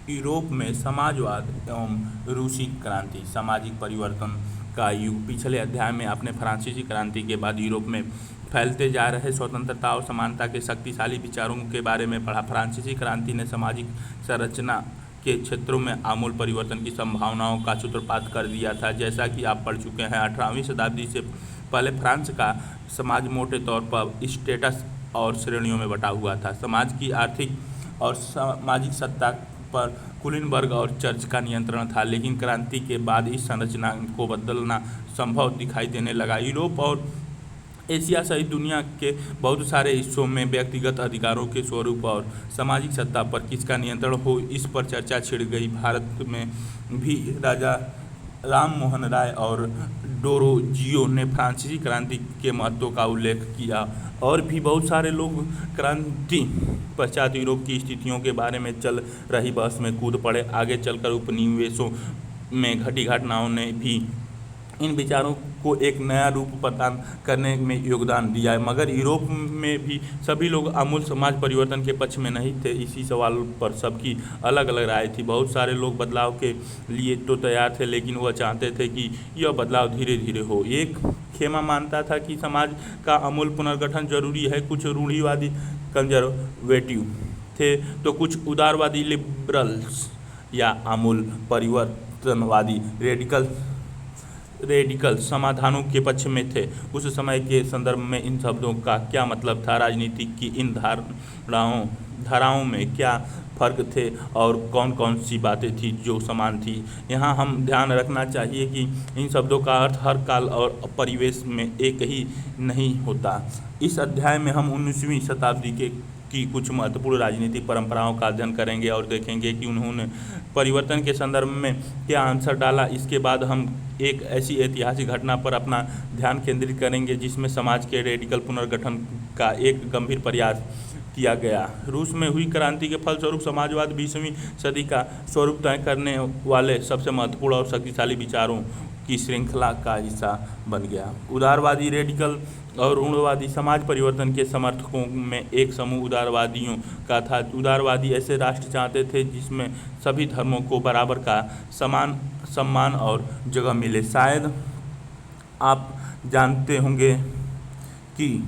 Europe में समाजवाद एवं रूसी क्रांति, सामाजिक परिवर्तन का युग। पिछले अध्याय में आपने फ्रांसीसी क्रांति के बाद यूरोप में फैलते जा रहे स्वतंत्रता और समानता के शक्तिशाली विचारों के बारे में पढ़ा। फ्रांसीसी क्रांति ने सामाजिक संरचना के क्षेत्रों में आमूल परिवर्तन की संभावनाओं का सूत्रपात कर दिया था। जैसा कि आप पढ़ चुके हैं, 18वीं शताब्दी से पहले फ्रांस का समाज मोटे तौर पर स्टेटस और श्रेणियों में बटा हुआ था। समाज की आर्थिक और सामाजिक सत्ता पर कुलीन वर्ग और चर्च का नियंत्रण था, लेकिन क्रांति के बाद इस संरचना को बदलना संभव दिखाई देने लगा। यूरोप और एशिया सहित दुनिया के बहुत सारे हिस्सों में व्यक्तिगत अधिकारों के स्वरूप और सामाजिक सत्ता पर किसका नियंत्रण हो, इस पर चर्चा छिड़ गई। भारत में भी राजा राम मोहन राय और डोरोजियो ने फ्रांसीसी क्रांति के महत्व का उल्लेख किया, और भी बहुत सारे लोग क्रांति पश्चात यूरोप की स्थितियों के बारे में चल रही बहस में कूद पड़े। आगे चलकर उपनिवेशों में घटी घटनाओं ने भी इन विचारों को एक नया रूप प्रदान करने में योगदान दिया, मगर यूरोप में भी सभी लोग आमूल समाज परिवर्तन के पक्ष में नहीं थे। इसी सवाल पर सबकी अलग अलग राय थी। बहुत सारे लोग बदलाव के लिए तो तैयार थे, लेकिन वह चाहते थे कि यह बदलाव धीरे धीरे हो। एक खेमा मानता था कि समाज का आमूल पुनर्गठन जरूरी है। कुछ रूढ़िवादी कंजर्वेटिव थे, तो कुछ उदारवादी लिबरल्स या आमूल परिवर्तनवादी रेडिकल समाधानों के पक्ष में थे। उस समय के संदर्भ में इन शब्दों का क्या मतलब था, राजनीति की इन धाराओं में क्या फर्क थे और कौन कौन सी बातें थी जो समान थी। यहाँ हम ध्यान रखना चाहिए कि इन शब्दों का अर्थ हर काल और परिवेश में एक ही नहीं होता। इस अध्याय में हम 19वीं शताब्दी की कुछ महत्वपूर्ण राजनीतिक परंपराओं का अध्ययन करेंगे और देखेंगे कि उन्होंने परिवर्तन के संदर्भ में क्या आंसर डाला। इसके बाद हम एक ऐसी ऐतिहासिक घटना पर अपना ध्यान केंद्रित करेंगे जिसमें समाज के रेडिकल पुनर्गठन का एक गंभीर प्रयास किया गया। रूस में हुई क्रांति के फलस्वरूप समाजवाद 20वीं सदी का स्वरूप तय करने वाले सबसे महत्वपूर्ण और शक्तिशाली विचारों की श्रृंखला का हिस्सा बन गया। उदारवादी रेडिकल और रूढ़िवादी समाज परिवर्तन के समर्थकों में एक समूह उदारवादियों का था। उदारवादी ऐसे राष्ट्र चाहते थे जिसमें सभी धर्मों को बराबर का समान सम्मान और जगह मिले। शायद आप जानते होंगे कि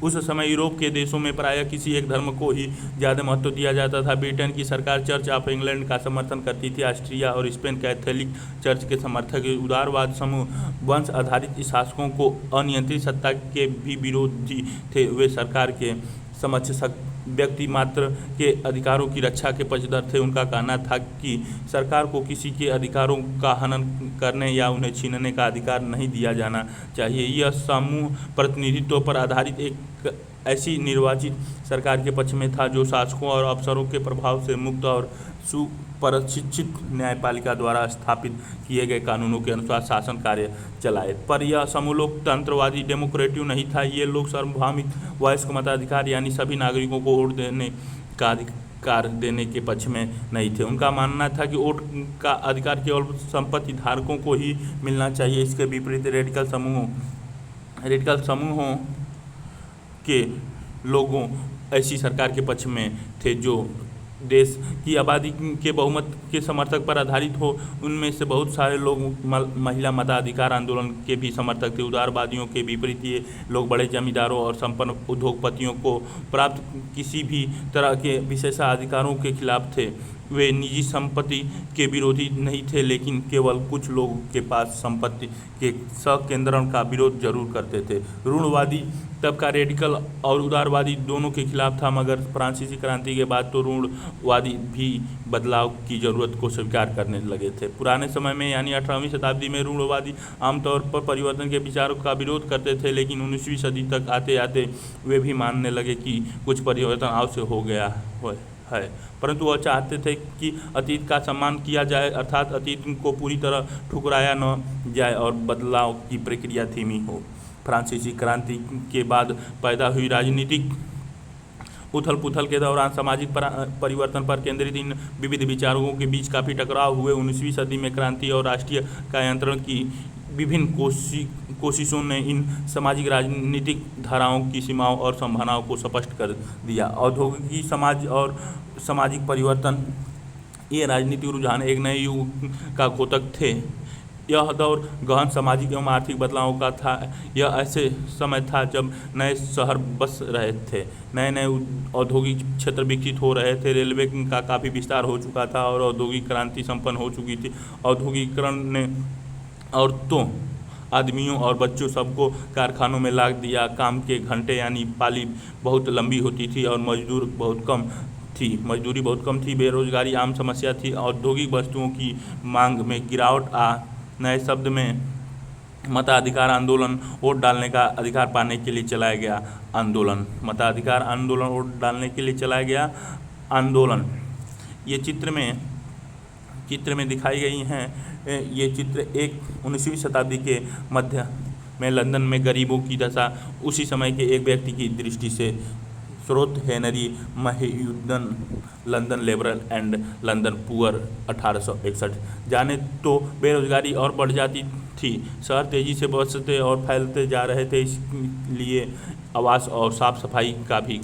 उस समय यूरोप के देशों में प्रायः किसी एक धर्म को ही ज़्यादा महत्व दिया जाता था। ब्रिटेन की सरकार चर्च ऑफ इंग्लैंड का समर्थन करती थी। ऑस्ट्रिया और स्पेन कैथोलिक चर्च के समर्थक। उदारवाद समूह वंश आधारित शासकों को अनियंत्रित सत्ता के भी विरोधी थे। वे सरकार के समक्ष व्यक्ति मात्र के अधिकारों की रक्षा के पक्षधर थे। उनका कहना था कि सरकार को किसी के अधिकारों का हनन करने या उन्हें छीनने का अधिकार नहीं दिया जाना चाहिए। यह समूह प्रतिनिधित्व पर आधारित एक ऐसी निर्वाचित सरकार के पक्ष में था जो शासकों और अफसरों के प्रभाव से मुक्त और सुप्रशिक्षित न्यायपालिका द्वारा स्थापित किए गए कानूनों के अनुसार शासन कार्य चलाए। पर यह समूह लोकतंत्रवादी डेमोक्रेटिव नहीं था। ये लोग सार्वभौमिक वयस्क मताधिकार यानी सभी नागरिकों को वोट देने का अधिकार देने के पक्ष में नहीं थे। उनका मानना था कि वोट का अधिकार केवल संपत्ति धारकों को ही मिलना चाहिए। इसके विपरीत रेडिकल समूहों के लोगों ऐसी सरकार के पक्ष में थे जो देश की आबादी के बहुमत के समर्थक पर आधारित हो। उनमें से बहुत सारे लोग महिला मताधिकार आंदोलन के भी समर्थक थे। उदारवादियों के विपरीत ये लोग बड़े जमींदारों और संपन्न उद्योगपतियों को प्राप्त किसी भी तरह के विशेषाधिकारों के खिलाफ थे। वे निजी संपत्ति के विरोधी नहीं थे, लेकिन केवल कुछ लोगों के पास संपत्ति के संकेंद्रण का विरोध जरूर करते थे। रूढ़िवादी तबका रेडिकल और उदारवादी दोनों के खिलाफ था, मगर फ्रांसीसी क्रांति के बाद तो रूढ़िवादी भी बदलाव की जरूरत को स्वीकार करने लगे थे। पुराने समय में यानी 18वीं शताब्दी में रूढ़िवादी आमतौर पर परिवर्तन के विचारों का विरोध करते थे, लेकिन 19वीं सदी तक आते आते वे भी मानने लगे कि कुछ परिवर्तन आवश्यक हो गया है। परंतु वह चाहते थे कि अतीत का सम्मान किया जाए, अर्थात अतीत को पूरी तरह ठुकराया न जाए और बदलाव की प्रक्रिया धीमी हो। फ्रांसीसी क्रांति के बाद पैदा हुई राजनीतिक उथल पुथल के दौरान सामाजिक परिवर्तन पर केंद्रित इन विविध विचारों के बीच काफ़ी टकराव हुए। 19वीं सदी में क्रांति और राष्ट्रीय कायांतरण की विभिन्न कोशिशों ने इन सामाजिक राजनीतिक धाराओं की सीमाओं और संभावनाओं को स्पष्ट कर दिया। औद्योगिक समाज और सामाजिक परिवर्तन ये राजनीतिक रुझान एक नए युग का द्योतक थे। यह दौर गहन सामाजिक एवं आर्थिक बदलावों का था। यह ऐसे समय था जब नए शहर बस रहे थे, नए नए औद्योगिक क्षेत्र विकसित हो रहे थे, रेलवे का काफ़ी विस्तार हो चुका था और औद्योगिक क्रांति संपन्न हो चुकी थी। औद्योगिकरण ने औरतों, आदमियों और बच्चों सबको कारखानों में लाद दिया। काम के घंटे यानी पाली बहुत लंबी होती थी और मजदूरी बहुत कम थी। बेरोजगारी आम समस्या थी। औद्योगिक वस्तुओं की मांग में गिरावट नए शब्द में मताधिकार आंदोलन, वोट डालने का अधिकार पाने के लिए चलाया गया आंदोलन। मताधिकार आंदोलन, वोट डालने के लिए चलाया गया आंदोलन। ये चित्र में दिखाई गई हैं। ये चित्र 19वीं शताब्दी के मध्य में लंदन में गरीबों की दशा, उसी समय के एक व्यक्ति की दृष्टि से। स्रोत हेनरी महीयुद्दीन, London liberal and London poor, 1861। जाने तो बेरोजगारी और बढ़ जाती थी, शहर तेजी से बसते और फैलते जा रहे थे, इसलिए आवास और साफ सफाई का भी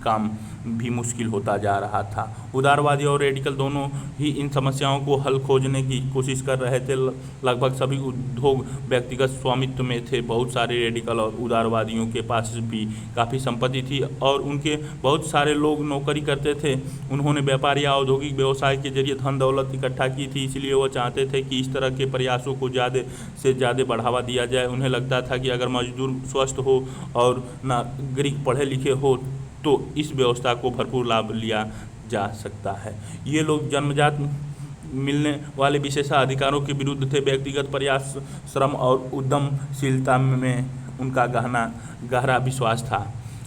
काम भी मुश्किल होता जा रहा था। उदारवादी और रेडिकल दोनों ही इन समस्याओं को हल खोजने की कोशिश कर रहे थे। लगभग सभी उद्योग व्यक्तिगत स्वामित्व में थे। बहुत सारे रेडिकल और उदारवादियों के पास भी काफ़ी संपत्ति थी और उनके बहुत सारे लोग नौकरी करते थे। उन्होंने व्यापार या औद्योगिक व्यवसाय के जरिए धन दौलत इकट्ठा की थी, इसलिए वो चाहते थे कि इस तरह के प्रयासों को ज़्यादा से ज़्यादा बढ़ावा दिया जाए। उन्हें लगता था कि अगर मजदूर स्वस्थ हो और नागरिक पढ़े लिखे हो तो इस व्यवस्था को भरपूर लाभ लिया जा सकता है। ये लोग जन्मजात मिलने वाले विशेषाधिकारों के विरुद्ध थे। व्यक्तिगत प्रयास, श्रम और उद्यमशीलता में उनका गहरा विश्वास था।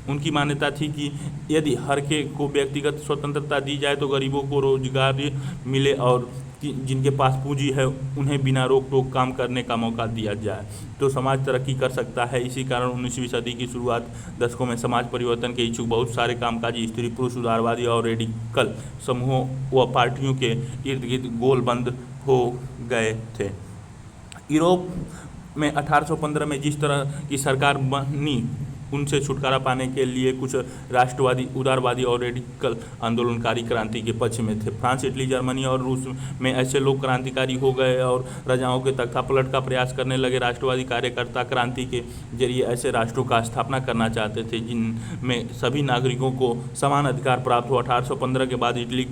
उनकी मान्यता थी कि यदि हर को व्यक्तिगत स्वतंत्रता दी जाए तो गरीबों को रोजगार मिले और जिनके पास पूंजी है उन्हें बिना रोक टोक काम करने का मौका दिया जाए तो समाज तरक्की कर सकता है। इसी कारण 19वीं सदी की शुरुआत दशकों में समाज परिवर्तन के इच्छुक बहुत सारे कामकाजी स्त्री पुरुष, उदारवादी और रेडिकल समूहों व पार्टियों के इर्द गिर्द गोलबंद हो गए थे। यूरोप में 1815 में जिस तरह की सरकार बनी, उनसे छुटकारा पाने के लिए कुछ राष्ट्रवादी, उदारवादी और रेडिकल आंदोलनकारी क्रांति के पक्ष में थे। फ्रांस, इटली, जर्मनी और रूस में ऐसे लोग क्रांतिकारी हो गए और राजाओं के तख्तापलट का प्रयास करने लगे। राष्ट्रवादी कार्यकर्ता क्रांति के जरिए ऐसे राष्ट्रों का स्थापना करना चाहते थे जिनमें सभी नागरिकों को समान अधिकार प्राप्त हो। 1815 के बाद इटली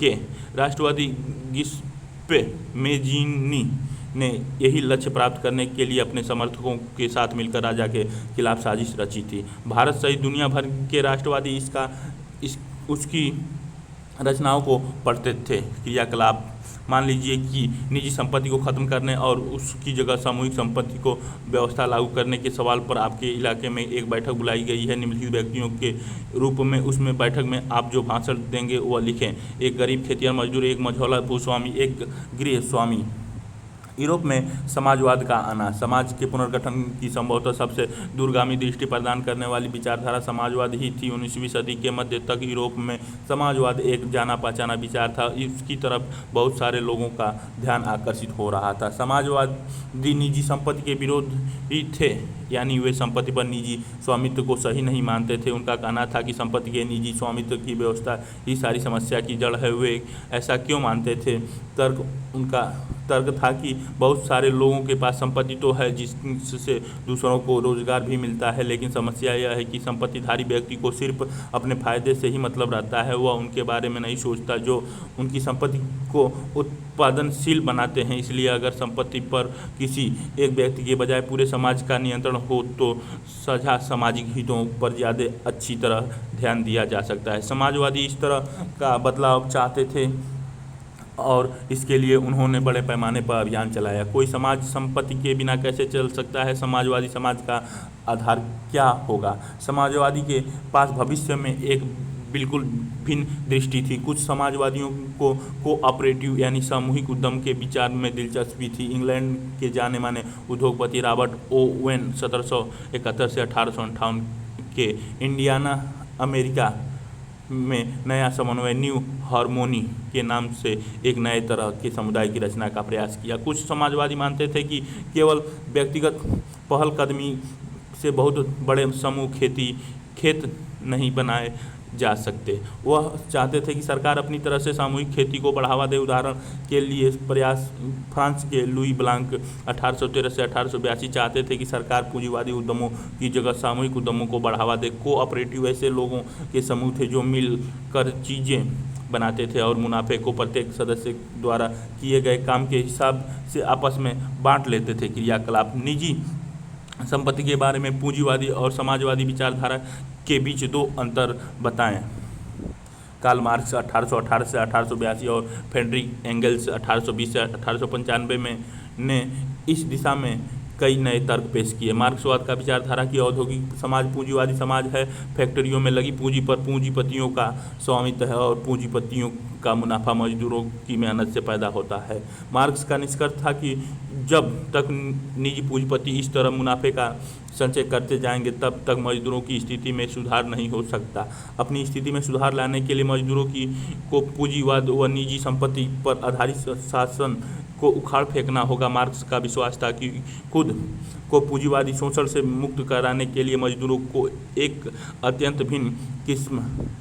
के राष्ट्रवादी गिस्पे मेजीनी ने यही लक्ष्य प्राप्त करने के लिए अपने समर्थकों के साथ मिलकर राजा के खिलाफ साजिश रची थी। भारत सहित दुनिया भर के राष्ट्रवादी उसकी रचनाओं को पढ़ते थे। क्रियाकलाप, मान लीजिए कि निजी संपत्ति को खत्म करने और उसकी जगह सामूहिक संपत्ति को व्यवस्था लागू करने के सवाल पर आपके इलाके में एक बैठक बुलाई गई है निम्नलिखित व्यक्तियों के रूप में। उसमें बैठक में आप जो भाषण देंगे वह लिखें। एक गरीब खेतिहर मजदूर, एक मझौला भूस्वामी, एक गृह स्वामी। यूरोप में समाजवाद का आना, समाज के पुनर्गठन की संभवतः सबसे दूरगामी दृष्टि प्रदान करने वाली विचारधारा समाजवाद ही थी। 19वीं सदी के मध्य तक यूरोप में समाजवाद एक जाना पहचाना विचार था। इसकी तरफ बहुत सारे लोगों का ध्यान आकर्षित हो रहा था। समाजवादी निजी संपत्ति के विरोधी थे, यानी वे संपत्ति पर निजी स्वामित्व को सही नहीं मानते थे। उनका कहना था कि संपत्ति के निजी स्वामित्व की व्यवस्था ही सारी समस्या की जड़ है। वे ऐसा क्यों मानते थे? उनका तर्क था कि बहुत सारे लोगों के पास संपत्ति तो है जिससे दूसरों को रोजगार भी मिलता है, लेकिन समस्या यह है कि संपत्तिधारी व्यक्ति को सिर्फ अपने फायदे से ही मतलब रहता है। वह उनके बारे में नहीं सोचता जो उनकी संपत्ति को उत्पादनशील बनाते हैं। इसलिए अगर संपत्ति पर किसी एक व्यक्ति के बजाय पूरे समाज का नियंत्रण हो तो साझा सामाजिक हितों पर ज़्यादा अच्छी तरह ध्यान दिया जा सकता है। समाजवादी इस तरह का बदलाव चाहते थे और इसके लिए उन्होंने बड़े पैमाने पर अभियान चलाया। कोई समाज संपत्ति के बिना कैसे चल सकता है? समाजवादी समाज का आधार क्या होगा? समाजवादी के पास भविष्य में एक बिल्कुल भिन्न दृष्टि थी। कुछ समाजवादियों को कोऑपरेटिव यानी सामूहिक उद्यम के विचार में दिलचस्पी थी। इंग्लैंड के जाने माने उद्योगपति रॉबर्ट ओवेन 1771 से 1858 के इंडियाना, अमेरिका में नया समन्वय न्यू हार्मोनी के नाम से एक नए तरह के समुदाय की रचना का प्रयास किया। कुछ समाजवादी मानते थे कि केवल व्यक्तिगत पहलकदमी से बहुत बड़े समूह खेत नहीं बनाए जा सकते। वह चाहते थे कि सरकार अपनी तरह से सामूहिक खेती को बढ़ावा दे। उदाहरण के लिए प्रयास फ्रांस के लुई ब्लांक 1813 से 1882 चाहते थे कि सरकार पूंजीवादी उद्यमों की जगह सामूहिक उद्यमों को बढ़ावा दे। कोऑपरेटिव ऐसे लोगों के समूह थे जो मिल कर चीज़ें बनाते थे और मुनाफे को प्रत्येक सदस्य द्वारा किए गए काम के हिसाब से आपस में बांट लेते थे। क्रियाकलाप निजी संपत्ति के बारे में पूंजीवादी और समाजवादी विचारधारा के बीच दो अंतर बताएं। कार्ल मार्क्स 1818 से 1882 और फ्रेडरिक एंगल्स 1820 से 1895 में ने इस दिशा में कई नए तर्क पेश किए। मार्क्सवाद का विचारधारा की औद्योगिक समाज पूंजीवादी समाज है। फैक्ट्रियों में लगी पूंजी पर पूंजीपतियों का स्वामित्व है और पूंजीपतियों का मुनाफा मजदूरों की मेहनत से पैदा होता है। मार्क्स का निष्कर्ष था कि जब तक निजी पूंजीपति इस तरह मुनाफे का संचय करते जाएंगे तब तक मजदूरों की स्थिति में सुधार नहीं हो सकता। अपनी स्थिति में सुधार लाने के लिए मजदूरों को पूंजीवाद व निजी संपत्ति पर आधारित शासन को उखाड़ फेंकना होगा। मार्क्स का विश्वास था कि खुद को पूंजीवादी शोषण से मुक्त कराने के लिए मजदूरों को एक अत्यंत भिन्न किस्म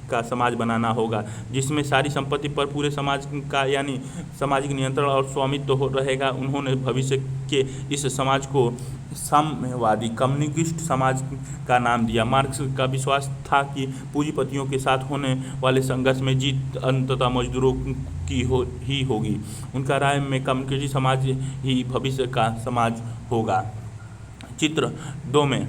का समाज बनाना होगा, जिसमें सारी संपत्ति पर पूरे समाज का यानी सामाजिक नियंत्रण और स्वामित्व हो रहेगा। उन्होंने भविष्य के इस समाज को साम्यवादी कम्युनिस्ट समाज का नाम दिया। मार्क्स का विश्वास था कि पूंजीपतियों के साथ होने वाले संघर्ष में जीत अंततः मजदूरों की ही होगी। उनका राय में कम्युनिस्ट समाज ही भविष्य का समाज होगा। चित्र 2 में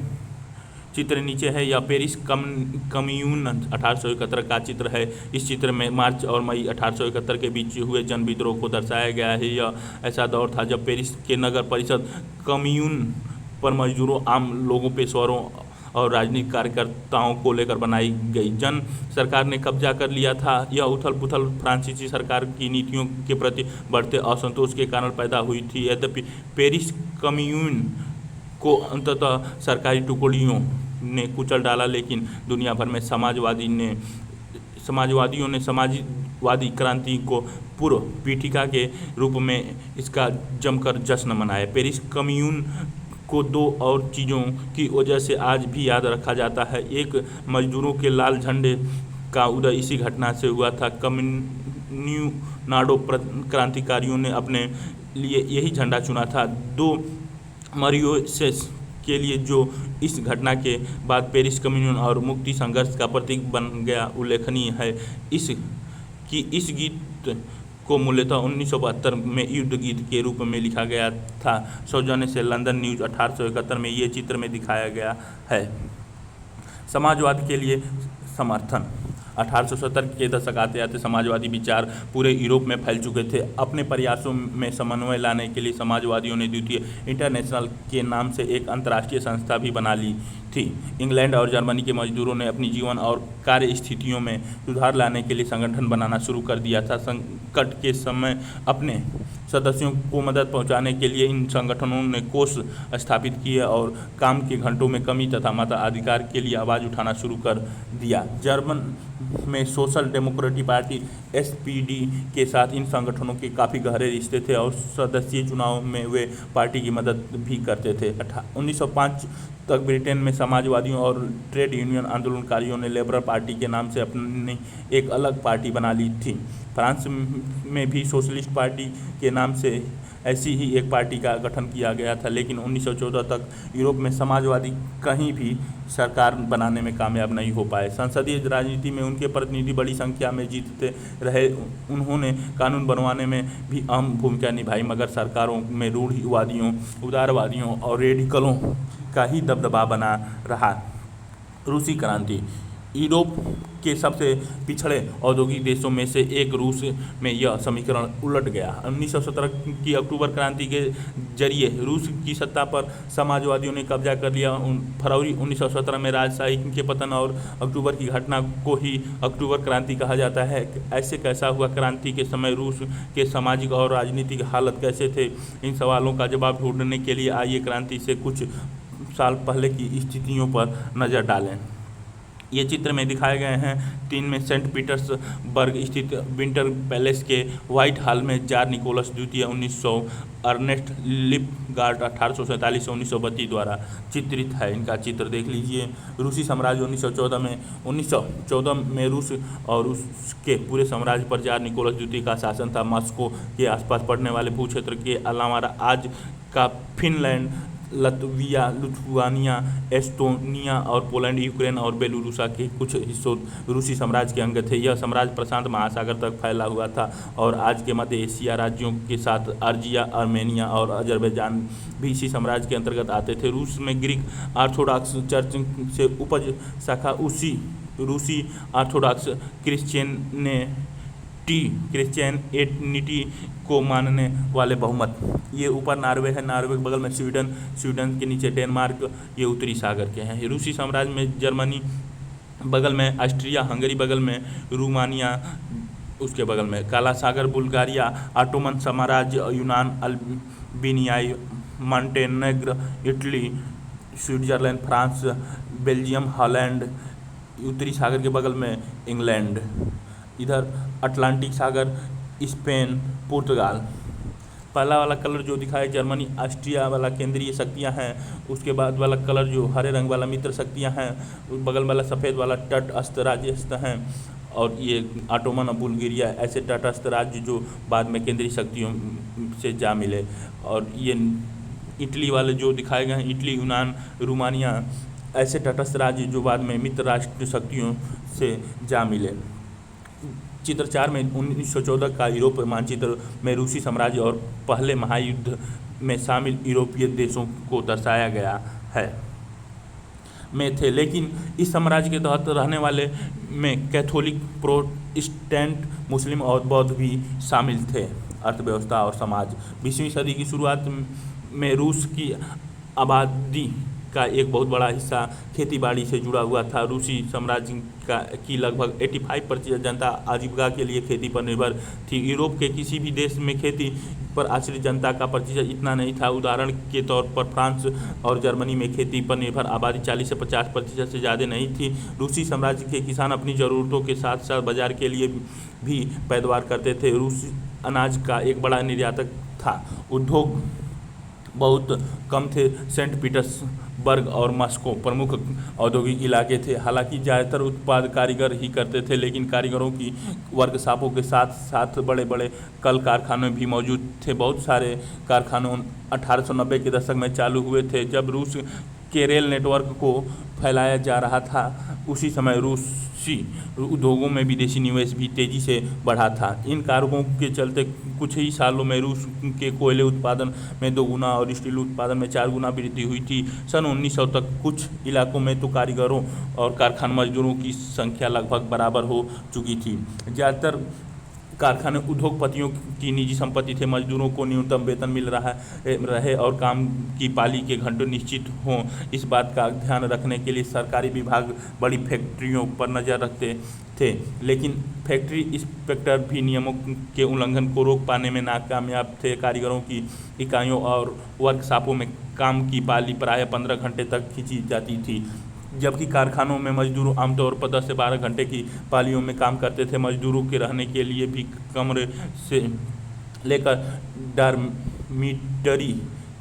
चित्र नीचे है। यह पेरिस कम्यून 1871 का चित्र है। इस चित्र में मार्च और मई 1871 के बीच हुए जन विद्रोह को दर्शाया गया है। यह ऐसा दौर था जब पेरिस के नगर परिषद कम्यून पर मजदूरों, आम लोगों, पेशेवरों और राजनीतिक कार्यकर्ताओं को लेकर बनाई गई। जन सरकार ने कब्जा कर लिया था। यह उथल पुथल फ्रांसीसी सरकार की नीतियों के प्रति बढ़ते असंतोष के कारण पैदा हुई थी। यद्यपि पेरिस कम्यून को अंततः सरकारी टुकड़ियों ने कुचल डाला, लेकिन दुनिया भर में समाजवादियों ने समाजवादी क्रांति को पूर्व पीठिका के रूप में इसका जमकर जश्न मनाया। पेरिस कम्यून को 2 और चीज़ों की वजह से आज भी याद रखा जाता है। एक, मजदूरों के लाल झंडे का उदय इसी घटना से हुआ था। कम्युनाडो क्रांतिकारियों ने अपने लिए यही झंडा चुना था। 2, मरियोसेस के लिए जो इस घटना के बाद पेरिस कम्यून और मुक्ति संघर्ष का प्रतीक बन गया, उल्लेखनीय है इस गीत को मूलतः 1972 में युद्ध गीत के रूप में लिखा गया था। सौजन्य से लंदन न्यूज़ 1871 में ये चित्र में दिखाया गया है। समाजवाद के लिए समर्थन। 1870 के दशक आते आते समाजवादी विचार पूरे यूरोप में फैल चुके थे। अपने प्रयासों में समन्वय लाने के लिए समाजवादियों ने द्वितीय इंटरनेशनल के नाम से एक अंतर्राष्ट्रीय संस्था भी बना ली थी। इंग्लैंड और जर्मनी के मजदूरों ने अपनी जीवन और कार्य स्थितियों में सुधार लाने के लिए संगठन बनाना शुरू कर दिया था। संकट के समय अपने सदस्यों को मदद पहुंचाने के लिए इन संगठनों ने कोष स्थापित किए और काम के घंटों में कमी तथा मताधिकार के लिए आवाज़ उठाना शुरू कर दिया। जर्मन में सोशल डेमोक्रेटिक पार्टी SPD के साथ इन संगठनों के काफ़ी गहरे रिश्ते थे और सदस्यीय चुनाव में वे पार्टी की मदद भी करते थे। 1905 तक ब्रिटेन में समाजवादियों और ट्रेड यूनियन आंदोलनकारियों ने लेबर पार्टी के नाम से अपनी एक अलग पार्टी बना ली थी। फ्रांस में भी सोशलिस्ट पार्टी के नाम से ऐसी ही एक पार्टी का गठन किया गया था, लेकिन 1914 तक यूरोप में समाजवादी कहीं भी सरकार बनाने में कामयाब नहीं हो पाए। संसदीय राजनीति में उनके प्रतिनिधि बड़ी संख्या में जीतते रहे। उन्होंने कानून बनवाने में भी अहम भूमिका निभाई, मगर सरकारों में रूढ़िवादियों, उदारवादियों और रेडिकलों का ही दबदबा बना रहा। रूसी क्रांति। यूरोप के सबसे पिछड़े औद्योगिक देशों में से एक रूस में यह समीकरण उलट गया। 1917 की अक्टूबर क्रांति के जरिए रूस की सत्ता पर समाजवादियों ने कब्जा कर लिया। फरवरी 1917 में राजशाही के पतन और अक्टूबर की घटना को ही अक्टूबर क्रांति कहा जाता है। ऐसे कैसा हुआ? क्रांति के समय रूस के सामाजिक और राजनीतिक हालत कैसे थे? इन सवालों का जवाब ढूंढने के लिए आइए क्रांति से कुछ साल पहले की स्थितियों पर नज़र डालें। ये चित्र में दिखाए गए हैं। 3 में सेंट पीटर्सबर्ग स्थित विंटर पैलेस के व्हाइट हॉल में जार निकोलस द्वितीय 1900, अर्नेस्ट लिपगार्ड 1847 से 1932 द्वारा चित्रित है। इनका चित्र देख लीजिए। रूसी साम्राज्य 1914 में रूस और उसके पूरे साम्राज्य पर जार निकोलस द्वितीय का शासन था। मॉस्को के आसपास पड़ने वाले भूक्षेत्र के अलावा आज का फिनलैंड, लतविया, लिथुआनिया, एस्टोनिया और पोलैंड, यूक्रेन और बेलारूस के कुछ हिस्सों रूसी साम्राज्य के अंग थे। यह साम्राज्य प्रशांत महासागर तक फैला हुआ था और आज के मध्य एशिया राज्यों के साथ अर्जिया, आर्मेनिया और अजरबैजान भी इसी साम्राज्य के अंतर्गत आते थे। रूस में ग्रीक ऑर्थोडॉक्स चर्च से उपज शाखा उसी रूसी ऑर्थोडॉक्स क्रिश्चियनिटी को मानने वाले बहुमत। ये ऊपर नॉर्वे है, नॉर्वे के बगल में स्वीडन, स्वीडन के नीचे डेनमार्क, ये उत्तरी सागर के हैं। रूसी साम्राज्य में जर्मनी बगल में, ऑस्ट्रिया हंगरी बगल में, रोमानिया उसके बगल में, काला सागर बुल्गारिया, ऑटोमन साम्राज्य, यूनान, Albania, Montenegro, Italy, Switzerland, France, Belgium, Holland, उत्तरी सागर के बगल में इंग्लैंड, इधर अटलांटिक सागर, स्पेन, पुर्तगाल। पहला वाला कलर जो दिखाया जर्मनी, ऑस्ट्रिया वाला केंद्रीय शक्तियां हैं। उसके बाद वाला कलर जो हरे रंग वाला मित्र शक्तियां हैं, बगल वाला सफ़ेद वाला तटस्थ राज्य हैं। और ये ऑटोमन और बुल्गारिया ऐसे तटस्थ राज्य जो बाद में केंद्रीय शक्तियों से जा मिले। और ये इटली वाले जो दिखाए गए हैं, इटली, यूनान, रोमानिया ऐसे तटस्थ राज्य जो बाद में मित्र राष्ट्र शक्तियों से जा मिले। चित्र 4 में 1914 का यूरोप मानचित्र में रूसी साम्राज्य और पहले महायुद्ध में शामिल यूरोपीय देशों को दर्शाया गया है में थे। लेकिन इस साम्राज्य के तहत रहने वाले में कैथोलिक, प्रोटेस्टेंट, मुस्लिम और बौद्ध भी शामिल थे। अर्थव्यवस्था और समाज। 20वीं सदी की शुरुआत में रूस की आबादी का एक बहुत बड़ा हिस्सा खेतीबाड़ी से जुड़ा हुआ था। रूसी साम्राज्य की लगभग 85% जनता आजीविका के लिए खेती पर निर्भर थी। यूरोप के किसी भी देश में खेती पर आश्रित जनता का प्रतिशत इतना नहीं था। उदाहरण के तौर पर फ्रांस और जर्मनी में खेती पर निर्भर आबादी 40 से 50% से ज़्यादा नहीं थी। रूसी साम्राज्य के किसान अपनी ज़रूरतों के साथ साथ बाजार के लिए भी पैदावार करते थे। रूस अनाज का एक बड़ा निर्यातक था। उद्योग बहुत कम थे। सेंट पीटर्सबर्ग और मॉस्को प्रमुख औद्योगिक इलाके थे। हालांकि ज़्यादातर उत्पाद कारीगर ही करते थे, लेकिन कारीगरों की वर्कशॉपों के साथ साथ बड़े बड़े कल कारखाने भी मौजूद थे। बहुत सारे कारखानों 1890 के दशक में चालू हुए थे, जब रूस के रेल नेटवर्क को फैलाया जा रहा था। उसी समय रूसी उद्योगों में विदेशी निवेश भी तेज़ी से बढ़ा था। इन कारकों के चलते कुछ ही सालों में रूस के कोयले उत्पादन में 2 गुना और स्टील उत्पादन में 4 गुना वृद्धि हुई थी। सन 1900 तक कुछ इलाकों में तो कारीगरों और कारखाना मजदूरों की संख्या लगभग बराबर हो चुकी थी। ज़्यादातर कारखाने उद्योगपतियों की निजी संपत्ति थे। मजदूरों को न्यूनतम वेतन मिल रहे और काम की पाली के घंटों निश्चित हों, इस बात का ध्यान रखने के लिए सरकारी विभाग बड़ी फैक्ट्रियों पर नज़र रखते थे। लेकिन फैक्ट्री इंस्पेक्टर भी नियमों के उल्लंघन को रोक पाने में नाकामयाब थे। कारीगरों की इकाइयों और वर्कशॉपों में काम की पाली प्रायः 15 घंटे तक खींची जाती थी, जबकि कारखानों में मजदूर आमतौर पर 10 से 12 घंटे की पालियों में काम करते थे। मजदूरों के रहने के लिए भी कमरे से लेकर डॉर्मिटरी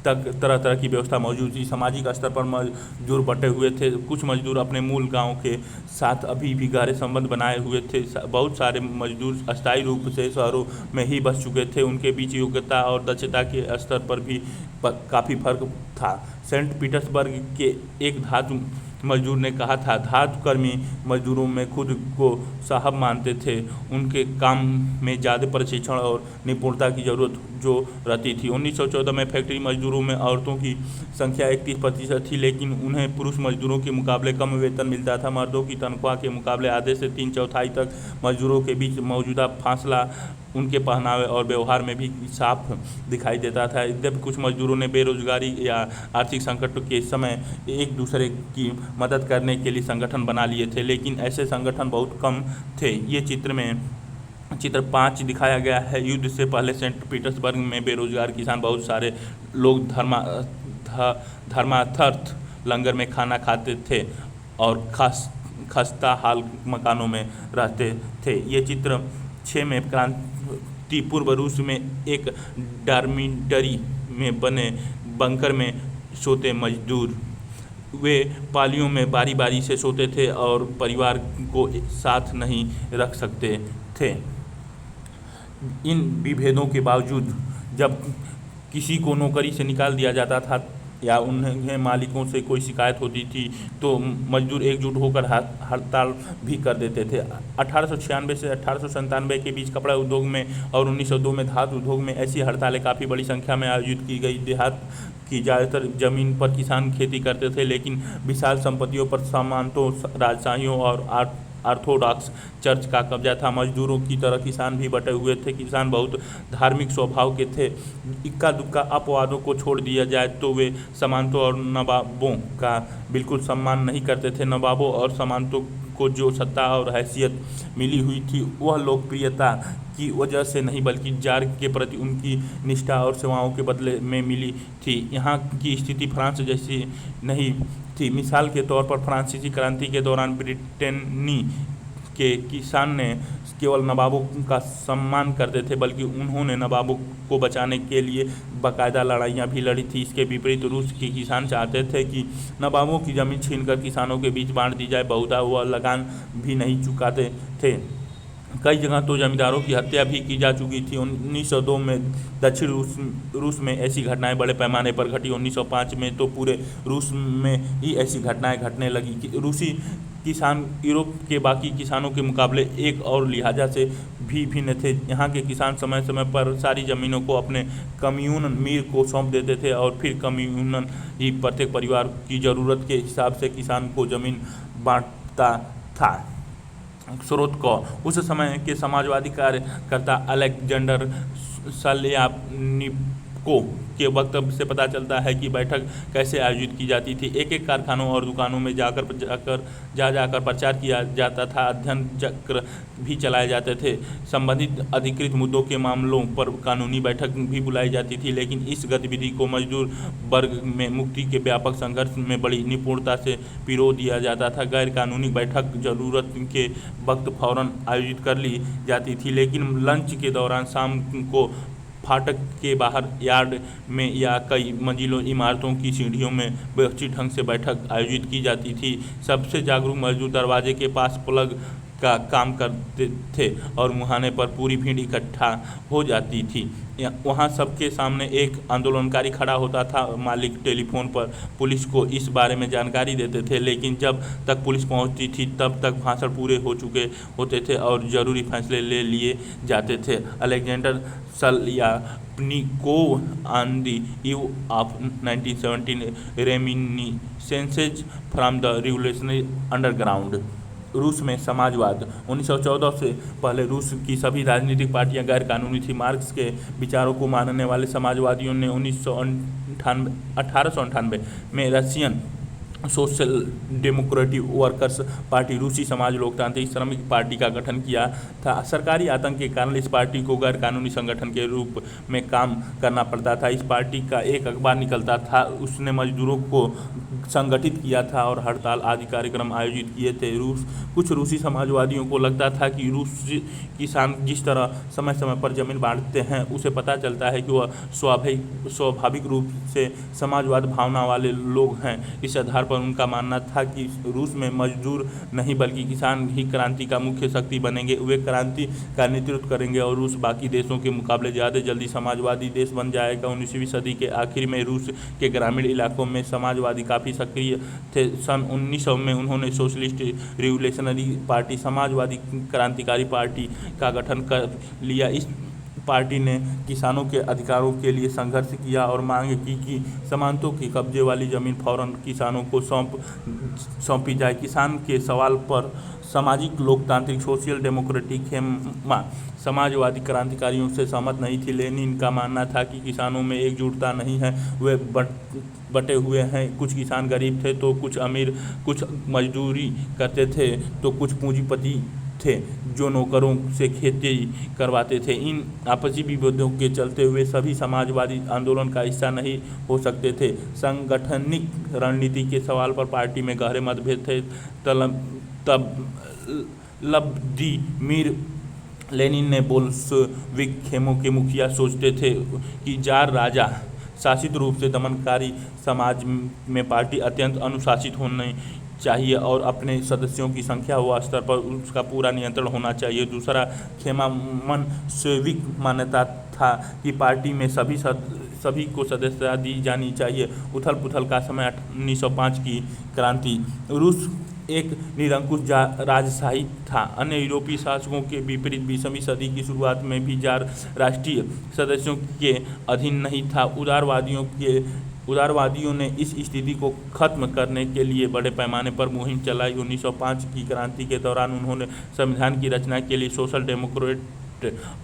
तक तरह तरह की व्यवस्था मौजूद थी। सामाजिक स्तर पर मजदूर बटे हुए थे। कुछ मजदूर अपने मूल गांव के साथ अभी भी गहरे संबंध बनाए हुए थे। बहुत सारे मजदूर अस्थायी रूप से शहरों में ही बस चुके थे। उनके बीच योग्यता और दक्षता के स्तर पर भी काफ़ी फर्क था। सेंट पीटर्सबर्ग के एक धातु मजदूर ने कहा था, धातुकर्मी मजदूरों में खुद को साहब मानते थे। उनके काम में ज़्यादा प्रशिक्षण और निपुणता की ज़रूरत जो रहती थी। 1914 में फैक्ट्री मजदूरों में औरतों की संख्या 31% थी, लेकिन उन्हें पुरुष मजदूरों के मुकाबले कम वेतन मिलता था। मर्दों की तनख्वाह के मुकाबले आधे से 3/4 तक मजदूरों के बीच मौजूदा फासला उनके पहनावे और व्यवहार में भी साफ दिखाई देता था। यद्यपि कुछ मजदूरों ने बेरोजगारी या आर्थिक संकट के समय एक दूसरे की मदद करने के लिए संगठन बना लिए थे, लेकिन ऐसे संगठन बहुत कम थे। ये चित्र 5 दिखाया गया है। युद्ध से पहले सेंट पीटर्सबर्ग में बेरोजगार किसान बहुत सारे लोग धर्मार्थ लंगर में खाना खाते थे और खस्ता हाल मकानों में रहते थे। ये चित्र 6 में क्रांति पूर्व रूस में एक डॉर्मिटरी में बने बंकर में सोते मजदूर। वे पालियों में बारी बारी से सोते थे और परिवार को साथ नहीं रख सकते थे। इन विभेदों के बावजूद जब किसी को नौकरी से निकाल दिया जाता था या उन्हें मालिकों से कोई शिकायत होती थी तो मजदूर एकजुट होकर हड़ताल भी कर देते थे। 1896 से 1897 के बीच कपड़ा उद्योग में और 1902 में धातु उद्योग में ऐसी हड़तालें काफ़ी बड़ी संख्या में आयोजित की गई। देहात की ज़्यादातर जमीन पर किसान खेती करते थे, लेकिन विशाल संपत्तियों पर सामंतों, राजशाहियों और ऑर्थोडॉक्स चर्च का कब्जा था। मजदूरों की तरह किसान भी बटे हुए थे। किसान बहुत धार्मिक स्वभाव के थे। इक्का दुक्का अपवादों को छोड़ दिया जाए तो वे सामंतों और नवाबों का बिल्कुल सम्मान नहीं करते थे। नवाबों और सामंतों को जो सत्ता और हैसियत मिली हुई थी वह लोकप्रियता की वजह से नहीं बल्कि जार के प्रति उनकी निष्ठा और सेवाओं के बदले में मिली थी। यहाँ की स्थिति फ्रांस जैसी नहीं थी। मिसाल के तौर पर फ्रांसीसी क्रांति के दौरान ब्रिटेनी के किसान ने केवल नवाबों का सम्मान करते थे, बल्कि उन्होंने नवाबों को बचाने के लिए बाकायदा लड़ाइयाँ भी लड़ी थी। इसके विपरीत रूस के किसान चाहते थे कि नवाबों की ज़मीन छीनकर किसानों के बीच बांट दी जाए। बहुधा वह लगान भी नहीं चुकाते थे। कई जगह तो जमींदारों की हत्या भी की जा चुकी थी। 1902 में दक्षिण रूस में ऐसी घटनाएं बड़े पैमाने पर घटी। 1905 में तो पूरे रूस में ही ऐसी घटनाएं घटने लगी कि रूसी किसान यूरोप के बाकी किसानों के मुकाबले एक और लिहाजा से भी भिन्न थे। यहाँ के किसान समय समय पर सारी ज़मीनों को अपने कम्यूनन मीर को सौंप देते थे और फिर कम्यूनन ही प्रत्येक परिवार की ज़रूरत के हिसाब से किसान को ज़मीन बांटता था। स्रोत को उस समय के समाजवादी कार्यकर्ता अलेक्जेंडर सल्यापनिको के वक्तव्य से पता चलता है कि बैठक कैसे आयोजित की जाती थी। एक एक कारखानों और दुकानों में जाकर प्रचार किया जाता था। अध्ययन चक्र भी चलाए जाते थे। संबंधित अधिकृत मुद्दों के मामलों पर कानूनी बैठक भी बुलाई जाती थी। लेकिन इस गतिविधि को मजदूर वर्ग में मुक्ति के व्यापक संघर्ष में बड़ी निपुणता से पिरो दिया जाता था। गैर कानूनी बैठक जरूरत के वक्त फौरन आयोजित कर ली जाती थी, लेकिन लंच के दौरान शाम को फाटक के बाहर यार्ड में या कई मंजिलों इमारतों की सीढ़ियों में व्यवस्थित ढंग से बैठक आयोजित की जाती थी। सबसे जागरूक मजदूर दरवाजे के पास प्लग का काम करते थे और मुहाने पर पूरी भीड़ इकट्ठा हो जाती थी। वहाँ सबके सामने एक आंदोलनकारी खड़ा होता था। मालिक टेलीफोन पर पुलिस को इस बारे में जानकारी देते थे, लेकिन जब तक पुलिस पहुँचती थी तब तक भाषण पूरे हो चुके होते थे और ज़रूरी फैसले ले लिए जाते थे। Alexander Shlyapnikov on the eve of 1917 reminiscences from the revolutionary underground. रूस में समाजवाद। 1914 से पहले रूस की सभी राजनीतिक पार्टियां गैर कानूनी थी। मार्क्स के विचारों को मानने वाले समाजवादियों ने 1898 में Russian social democratic workers party, रूसी समाज लोकतांत्रिक श्रमिक पार्टी का गठन किया था। सरकारी आतंक के कारण इस पार्टी को गैर कानूनी संगठन के रूप में काम करना पड़ता था। इस पार्टी का एक अखबार निकलता था। उसने मजदूरों को संगठित किया था और हड़ताल आदि कार्यक्रम आयोजित किए थे। कुछ रूसी समाजवादियों को लगता था कि रूसी किसान जिस तरह समय समय पर जमीन बांटते हैं उसे पता चलता है कि वह स्वाभाविक रूप से समाजवाद भावना वाले लोग हैं। इस आधार पर उनका मानना था कि रूस में मजदूर नहीं बल्कि किसान ही क्रांति का मुख्य शक्ति बनेंगे। वे क्रांति का नेतृत्व करेंगे और रूस बाकी देशों के मुकाबले ज़्यादा जल्दी समाजवादी देश बन जाएगा। 19वीं सदी के आखिर में रूस के ग्रामीण इलाकों में समाजवादी काफ़ी सक्रिय थे। सन 1900 में उन्होंने सोशलिस्ट रिवोल्यूशनरी पार्टी, समाजवादी क्रांतिकारी पार्टी का गठन कर लिया। इस पार्टी ने किसानों के अधिकारों के लिए संघर्ष किया और मांग की कि सामंतों के कब्जे वाली ज़मीन फौरन किसानों को सौंपी जाए। किसान के सवाल पर सामाजिक लोकतांत्रिक सोशल डेमोक्रेटिक खेमा समाजवादी क्रांतिकारियों से सहमत नहीं थी। लेनिन का मानना था कि किसानों में एकजुटता नहीं है, वे बटे हुए हैं। कुछ किसान गरीब थे तो कुछ अमीर, कुछ मजदूरी करते थे तो कुछ पूंजीपति थे जो नौकरों से खेती करवाते थे। इन आपसी विवादों के चलते हुए सभी समाजवादी आंदोलन का हिस्सा नहीं हो सकते थे। सांगठनिक रणनीति के सवाल पर पार्टी में गहरे मतभेद थे। तब व्लादिमीर लेनिन ने बोल्शेविक खेमों के मुखिया सोचते थे कि जार राजा शासित रूप से दमनकारी समाज में पार्टी अत्यंत अनुशासित होनी चाहिए और अपने सदस्यों की संख्या व स्तर पर उसका पूरा नियंत्रण होना चाहिए। दूसरा खेमा मनशेविक मान्यता था कि पार्टी में सभी को सदस्यता दी जानी चाहिए। उथल पुथल का समय 1905 की क्रांति। रूस एक निरंकुश राजशाही था। अन्य यूरोपीय शासकों के विपरीत 20वीं सदी की शुरुआत में भी जार राष्ट्रीय सदस्यों के अधीन नहीं था। उदारवादियों ने इस स्थिति को खत्म करने के लिए बड़े पैमाने पर मुहिम चलाई। 1905 की क्रांति के दौरान उन्होंने संविधान की रचना के लिए सोशल डेमोक्रेट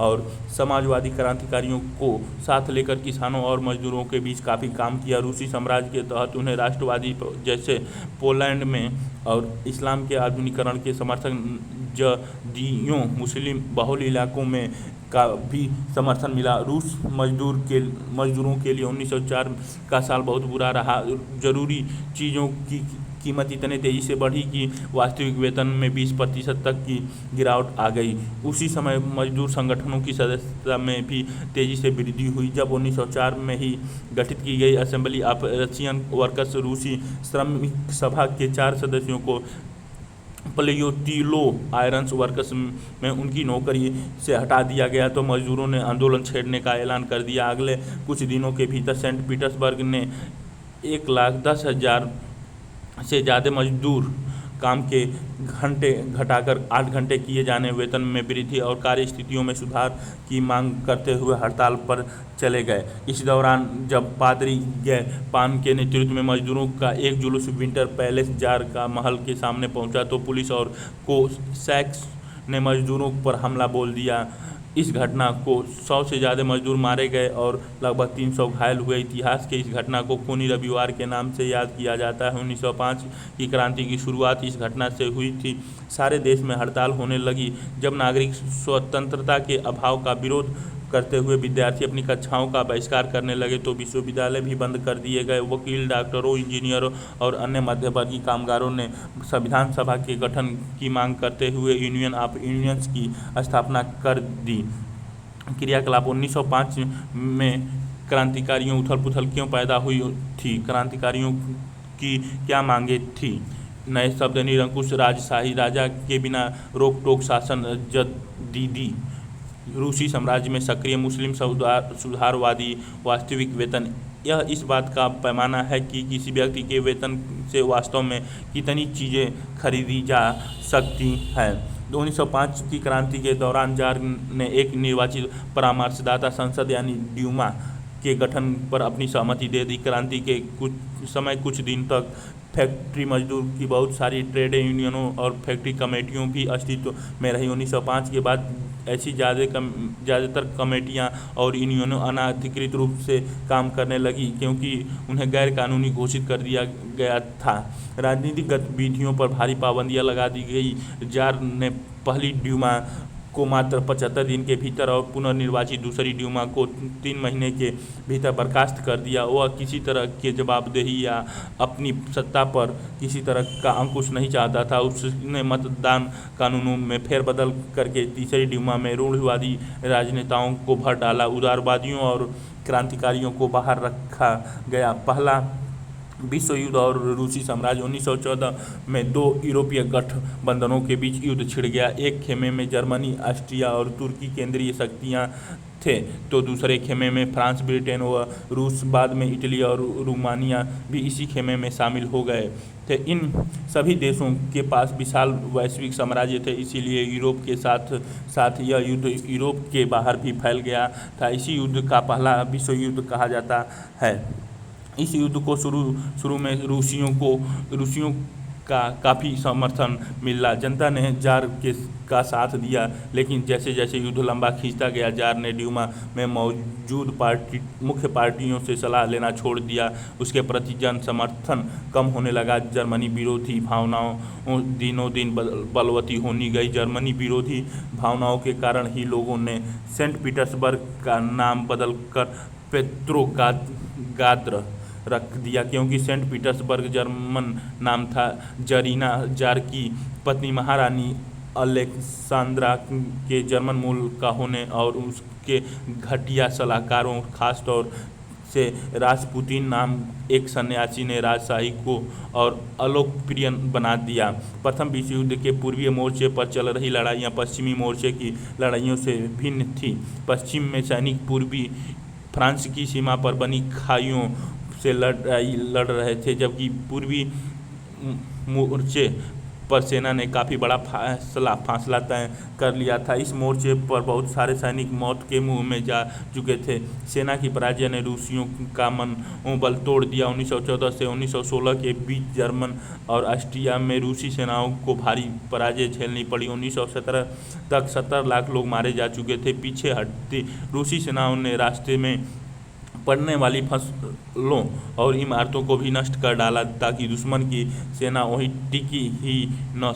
और समाजवादी क्रांतिकारियों को साथ लेकर किसानों और मजदूरों के बीच काफ़ी काम किया। रूसी साम्राज्य के तहत उन्हें राष्ट्रवादी जैसे पोलैंड में और इस्लाम के आधुनिकीकरण के समर्थन जदीयों मुस्लिम बहुल इलाकों में का भी समर्थन मिला। रूस मजदूरों के लिए 1904 का साल बहुत बुरा रहा। जरूरी चीज़ों की कीमत इतने तेज़ी से बढ़ी कि वास्तविक वेतन में 20% तक की गिरावट आ गई। उसी समय मजदूर संगठनों की सदस्यता में भी तेज़ी से वृद्धि हुई। जब 1904 में ही गठित की गई असेंबली ऑफ रशियन वर्कर्स रूसी श्रमिक सभा के 4 सदस्यों को प्लेयोटिलो आयरन वर्कर्स में उनकी नौकरी से हटा दिया गया तो मजदूरों ने आंदोलन छेड़ने का ऐलान कर दिया। अगले कुछ दिनों के भीतर सेंट पीटर्सबर्ग ने 1,10,000 से ज़्यादा मजदूर काम के घंटे घटाकर 8 घंटे किए जाने, वेतन में वृद्धि और कार्य स्थितियों में सुधार की मांग करते हुए हड़ताल पर चले गए। इस दौरान जब पादरी गैपान के नेतृत्व में मजदूरों का एक जुलूस विंटर पैलेस जार का महल के सामने पहुंचा तो पुलिस और कोसैक्स ने मजदूरों पर हमला बोल दिया। इस घटना को 100 से ज़्यादा मजदूर मारे गए और लगभग 300 घायल हुए। इतिहास के इस घटना को खूनी रविवार के नाम से याद किया जाता है। 1905 की क्रांति की शुरुआत इस घटना से हुई थी। सारे देश में हड़ताल होने लगी। जब नागरिक स्वतंत्रता के अभाव का विरोध करते हुए विद्यार्थी अपनी कक्षाओं का बहिष्कार करने लगे तो विश्वविद्यालय भी बंद कर दिए गए। वकील, डॉक्टरों, इंजीनियरों और अन्य मध्यवर्गीय कामगारों ने संविधान सभा के गठन की मांग करते हुए यूनियन ऑफ इंडियंस की स्थापना कर दी। क्रियाकलाप 1905 में क्रांतिकारियों उथल पुथल क्यों पैदा हुई थी? क्रांतिकारियों की क्या मांगे थी? नए शब्द निरंकुश राजशाही, राजा के बिना रोक टोक शासन, जदीदी रूसी साम्राज्य में सक्रिय मुस्लिम सुधारवादी, वास्तविक वेतन। यह इस बात का पैमाना है कि किसी व्यक्ति के वेतन से वास्तव में कितनी चीज़ें खरीदी जा सकती हैं। 1905 की क्रांति के दौरान जार ने एक निर्वाचित परामर्शदाता संसद यानी ड्यूमा के गठन पर अपनी सहमति दे दी। क्रांति के कुछ दिन तक फैक्ट्री मजदूर की बहुत सारी ट्रेड यूनियनों और फैक्ट्री कमेटियों भी अस्तित्व में रही। 1905 के बाद ऐसी ज़्यादातर कमेटियां और यूनियनों अनाधिकृत रूप से काम करने लगी क्योंकि उन्हें गैर कानूनी घोषित कर दिया गया था। राजनीतिक गतिविधियों पर भारी पाबंदियां लगा दी गई। जार ने पहली ड्यूमा को मात्र 75 दिन के भीतर और पुनर्निर्वाचित दूसरी ड्यूमा को 3 महीने के भीतर बर्खास्त कर दिया। वह किसी तरह के जवाबदेही या अपनी सत्ता पर किसी तरह का अंकुश नहीं चाहता था। उसने मतदान कानूनों में फेरबदल करके तीसरी ड्यूमा में रूढ़िवादी राजनेताओं को भर डाला। उदारवादियों और क्रांतिकारियों को बाहर रखा गया। पहला विश्व युद्ध और रूसी साम्राज्य। 1914 में 2 यूरोपीय गठबंधनों के बीच युद्ध छिड़ गया। एक खेमे में जर्मनी, ऑस्ट्रिया और तुर्की केंद्रीय शक्तियां थे तो दूसरे खेमे में फ्रांस, ब्रिटेन व रूस, बाद में इटली और रोमानिया भी इसी खेमे में शामिल हो गए थे। इन सभी देशों के पास विशाल वैश्विक साम्राज्य थे, इसीलिए यूरोप के साथ साथ यह युद्ध यूरोप के बाहर भी फैल गया था। इसी युद्ध का पहला विश्व युद्ध कहा जाता है। इस युद्ध को शुरू में रूसियों का काफ़ी समर्थन मिला। जनता ने जार का साथ दिया, लेकिन जैसे जैसे युद्ध लंबा खींचता गया जार ने ड्यूमा में मौजूद मुख्य पार्टियों से सलाह लेना छोड़ दिया। उसके प्रति जन समर्थन कम होने लगा। जर्मनी विरोधी भावनाओं दिनों दिन बलवती होनी गई। जर्मनी विरोधी भावनाओं के कारण ही लोगों ने सेंट पीटर्सबर्ग का नाम बदलकर पेट्रोग्राद रख दिया, क्योंकि सेंट पीटर्सबर्ग जर्मन नाम था। जरीना जार की पत्नी महारानी अलेक्सांद्रा के जर्मन मूल का होने और उसके घटिया सलाहकारों, खास तौर से रासपुतीन नाम एक सन्यासी ने राजशाही को और अलोकप्रिय बना दिया। प्रथम विश्व युद्ध के पूर्वीय मोर्चे पर चल रही लड़ाइयाँ पश्चिमी मोर्चे की लड़ाइयों से भिन्न थी। पश्चिम में सैनिक पूर्वी फ्रांस की सीमा पर बनी खाइयों से लड़ रहे थे, जबकि पूर्वी मोर्चे पर सेना ने काफ़ी बड़ा फासला तय कर लिया था। इस मोर्चे पर बहुत सारे सैनिक मौत के मुंह में जा चुके थे। सेना की पराजय ने रूसियों का मनोबल तोड़ दिया। 1914 से 1916 के बीच जर्मन और ऑस्ट्रिया में रूसी सेनाओं को भारी पराजय झेलनी पड़ी। 1917 तक 70 लाख लोग मारे जा चुके थे। पीछे हटती रूसी सेनाओं ने रास्ते में पड़ने वाली फसलों और इमारतों को भी नष्ट कर डाला, ताकि दुश्मन की सेना वहीं टिक ही न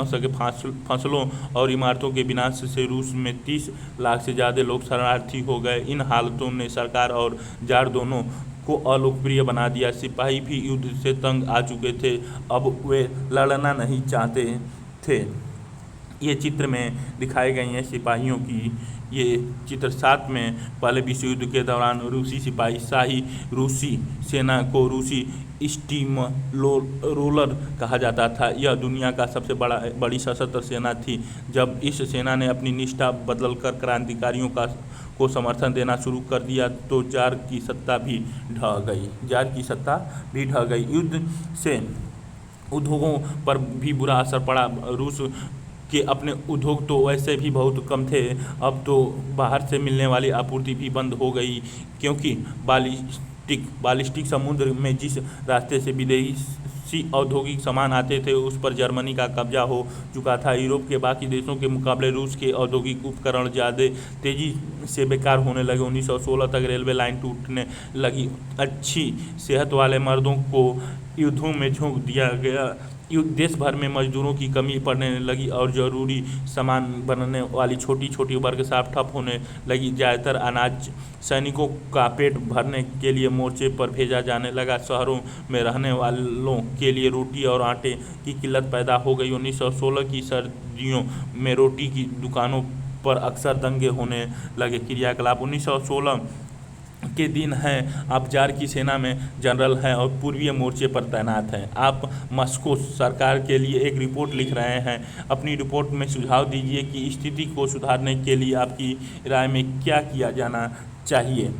सके। फसलों और इमारतों के विनाश से रूस में 30 लाख से ज़्यादा लोग शरणार्थी हो गए। इन हालतों ने सरकार और जार दोनों को अलोकप्रिय बना दिया। सिपाही भी युद्ध से तंग आ चुके थे, अब वे लड़ना नहीं चाहते थे। ये चित्र में दिखाए गए हैं सिपाहियों की। ये चित्र 7 में पहले विश्व युद्ध के दौरान रूसी सिपाही शाही रूसी सेना को रूसी स्टीम रोलर कहा जाता था। यह दुनिया का सबसे बड़ी सशस्त्र सेना थी। जब इस सेना ने अपनी निष्ठा बदलकर क्रांतिकारियों को समर्थन देना शुरू कर दिया तो जार की सत्ता भी ढह गई। युद्ध से उद्योगों पर भी बुरा असर पड़ा। रूस के अपने उद्योग तो वैसे भी बहुत कम थे, अब तो बाहर से मिलने वाली आपूर्ति भी बंद हो गई, क्योंकि बालिस्टिक समुद्र में जिस रास्ते से विदेशी औद्योगिक सामान आते थे उस पर जर्मनी का कब्जा हो चुका था। यूरोप के बाकी देशों के मुकाबले रूस के औद्योगिक उपकरण ज़्यादा तेज़ी से बेकार होने लगे। 1916 तक रेलवे लाइन टूटने लगी। अच्छी सेहत वाले मर्दों को युद्धों में झोंक दिया गया। देश भर में मजदूरों की कमी पड़ने लगी और ज़रूरी सामान बनने वाली छोटी छोटी वर्कशॉप ठप होने लगी। ज़्यादातर अनाज सैनिकों का पेट भरने के लिए मोर्चे पर भेजा जाने लगा। शहरों में रहने वालों के लिए रोटी और आटे की किल्लत पैदा हो गई। 1916 की सर्दियों में रोटी की दुकानों पर अक्सर दंगे होने लगे। क्रियाकलाप 1916 के दिन हैं। आप जार की सेना में जनरल हैं और पूर्वीय मोर्चे पर तैनात हैं। आप मॉस्को सरकार के लिए एक रिपोर्ट लिख रहे हैं। अपनी रिपोर्ट में सुझाव दीजिए कि स्थिति को सुधारने के लिए आपकी राय में क्या किया जाना चाहिए।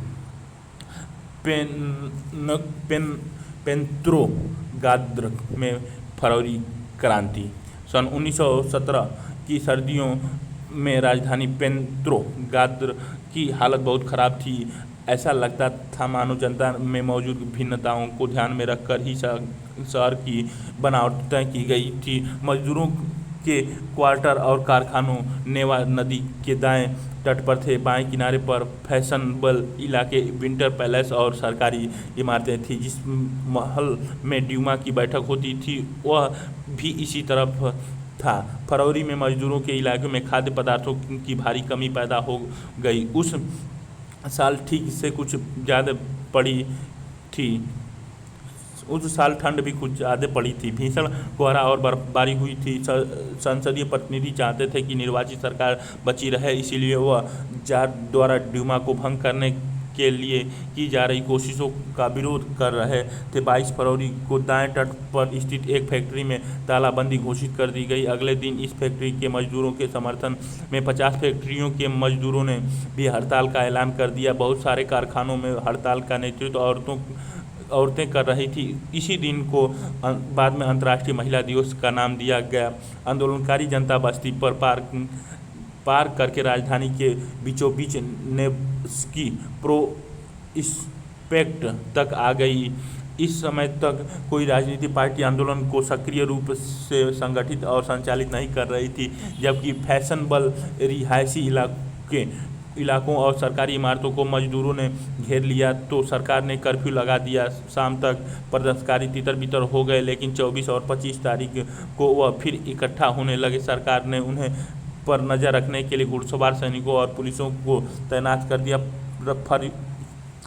पेट्रोग्राद में फरवरी क्रांति। सन 1917 की सर्दियों में राजधानी पेट्रोग्राद की हालत बहुत ख़राब थी। ऐसा लगता था मानो जनता में मौजूद भिन्नताओं को ध्यान में रखकर ही शहर की बनावट तय की गई थी। मजदूरों के क्वार्टर और कारखानों नेवा नदी के दाएं तट पर थे। बाएं किनारे पर फैशनेबल इलाके, विंटर पैलेस और सरकारी इमारतें थीं। जिस महल में ड्यूमा की बैठक होती थी वह भी इसी तरफ था। फरवरी में मजदूरों के इलाके में खाद्य पदार्थों की भारी कमी पैदा हो गई। उस साल ठीक से कुछ ज़्यादा पड़ी थी। उस साल ठंड भी कुछ ज़्यादा पड़ी थी। भीषण कोहरा और बर्फबारी हुई थी। संसदीय प्रतिनिधि चाहते थे कि निर्वाचित सरकार बची रहे, इसीलिए वह जार द्वारा ड्यूमा को भंग करने के लिए की जा रही कोशिशों का विरोध कर रहे थे। 22 फरवरी को दाएं तट पर स्थित एक फैक्ट्री में तालाबंदी घोषित कर दी गई। अगले दिन इस फैक्ट्री के मजदूरों के समर्थन में 50 फैक्ट्रियों के मजदूरों ने भी हड़ताल का ऐलान कर दिया। बहुत सारे कारखानों में हड़ताल का नेतृत्व औरतें कर रही थी। इसी दिन को बाद में अंतर्राष्ट्रीय महिला दिवस का नाम दिया गया। आंदोलनकारी जनता बस्ती पर पार करके राजधानी के बीचों बीच नेव्स्की प्रोस्पेक्ट तक आ गई। इस समय तक कोई राजनीतिक पार्टी आंदोलन को सक्रिय रूप से संगठित और संचालित नहीं कर रही थी। जबकि फैशनेबल रिहायशी इलाकों और सरकारी इमारतों को मजदूरों ने घेर लिया तो सरकार ने कर्फ्यू लगा दिया। शाम तक प्रदर्शनकारी तितर बितर हो गए, लेकिन 24 और 25 तारीख को वह फिर इकट्ठा होने लगे। सरकार ने उन्हें पर नज़र रखने के लिए घुड़सवार सैनिकों और पुलिसों को तैनात कर दिया।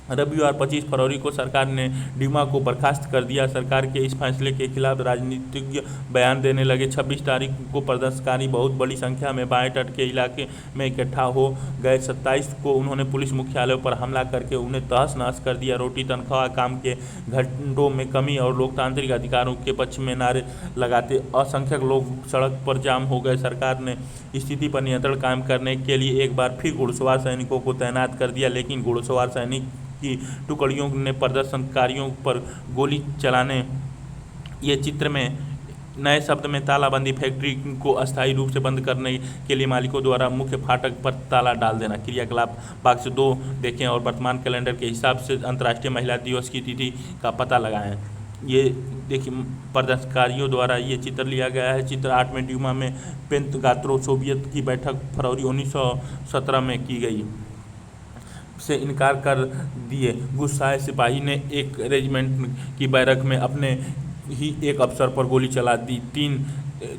रविवार 25 फरवरी को सरकार ने ड्यूमा को बर्खास्त कर दिया। सरकार के इस फैसले के खिलाफ राजनीतिज्ञ बयान देने लगे। 26 तारीख को प्रदर्शनकारी बहुत बड़ी संख्या में बाएं तट के इलाके में इकट्ठा हो गए। 27 को उन्होंने पुलिस मुख्यालयों पर हमला करके उन्हें तहस नहस कर दिया। रोटी तनख्वाह, काम के घंटों में कमी और लोकतांत्रिक अधिकारों के पक्ष में नारे लगाते असंख्यक लोग सड़क पर जाम हो गए। सरकार ने स्थिति पर नियंत्रण कायम करने के लिए एक बार फिर घुड़सवार सैनिकों को तैनात कर दिया, लेकिन घुड़सवार सैनिक की टुकड़ियों ने प्रदर्शनकारियों पर गोली चलाने। ये चित्र में नए शब्द में तालाबंदी, फैक्ट्री को अस्थायी रूप से बंद करने के लिए मालिकों द्वारा मुख्य फाटक पर ताला डाल देना। क्रियाकलाप बॉक्स 2 देखें और वर्तमान कैलेंडर के हिसाब से अंतर्राष्ट्रीय महिला दिवस की तिथि का पता लगाएं। ये देखिए प्रदर्शनकारियों द्वारा ये चित्र लिया गया है। चित्र 8 में ड्यूमा में पेंतगात्रो सोवियत की बैठक फरवरी 1917 में की गई से इनकार कर दिए। गुस्साए सिपाही ने एक रेजिमेंट की बैरक में अपने ही एक अफसर पर गोली चला दी। 3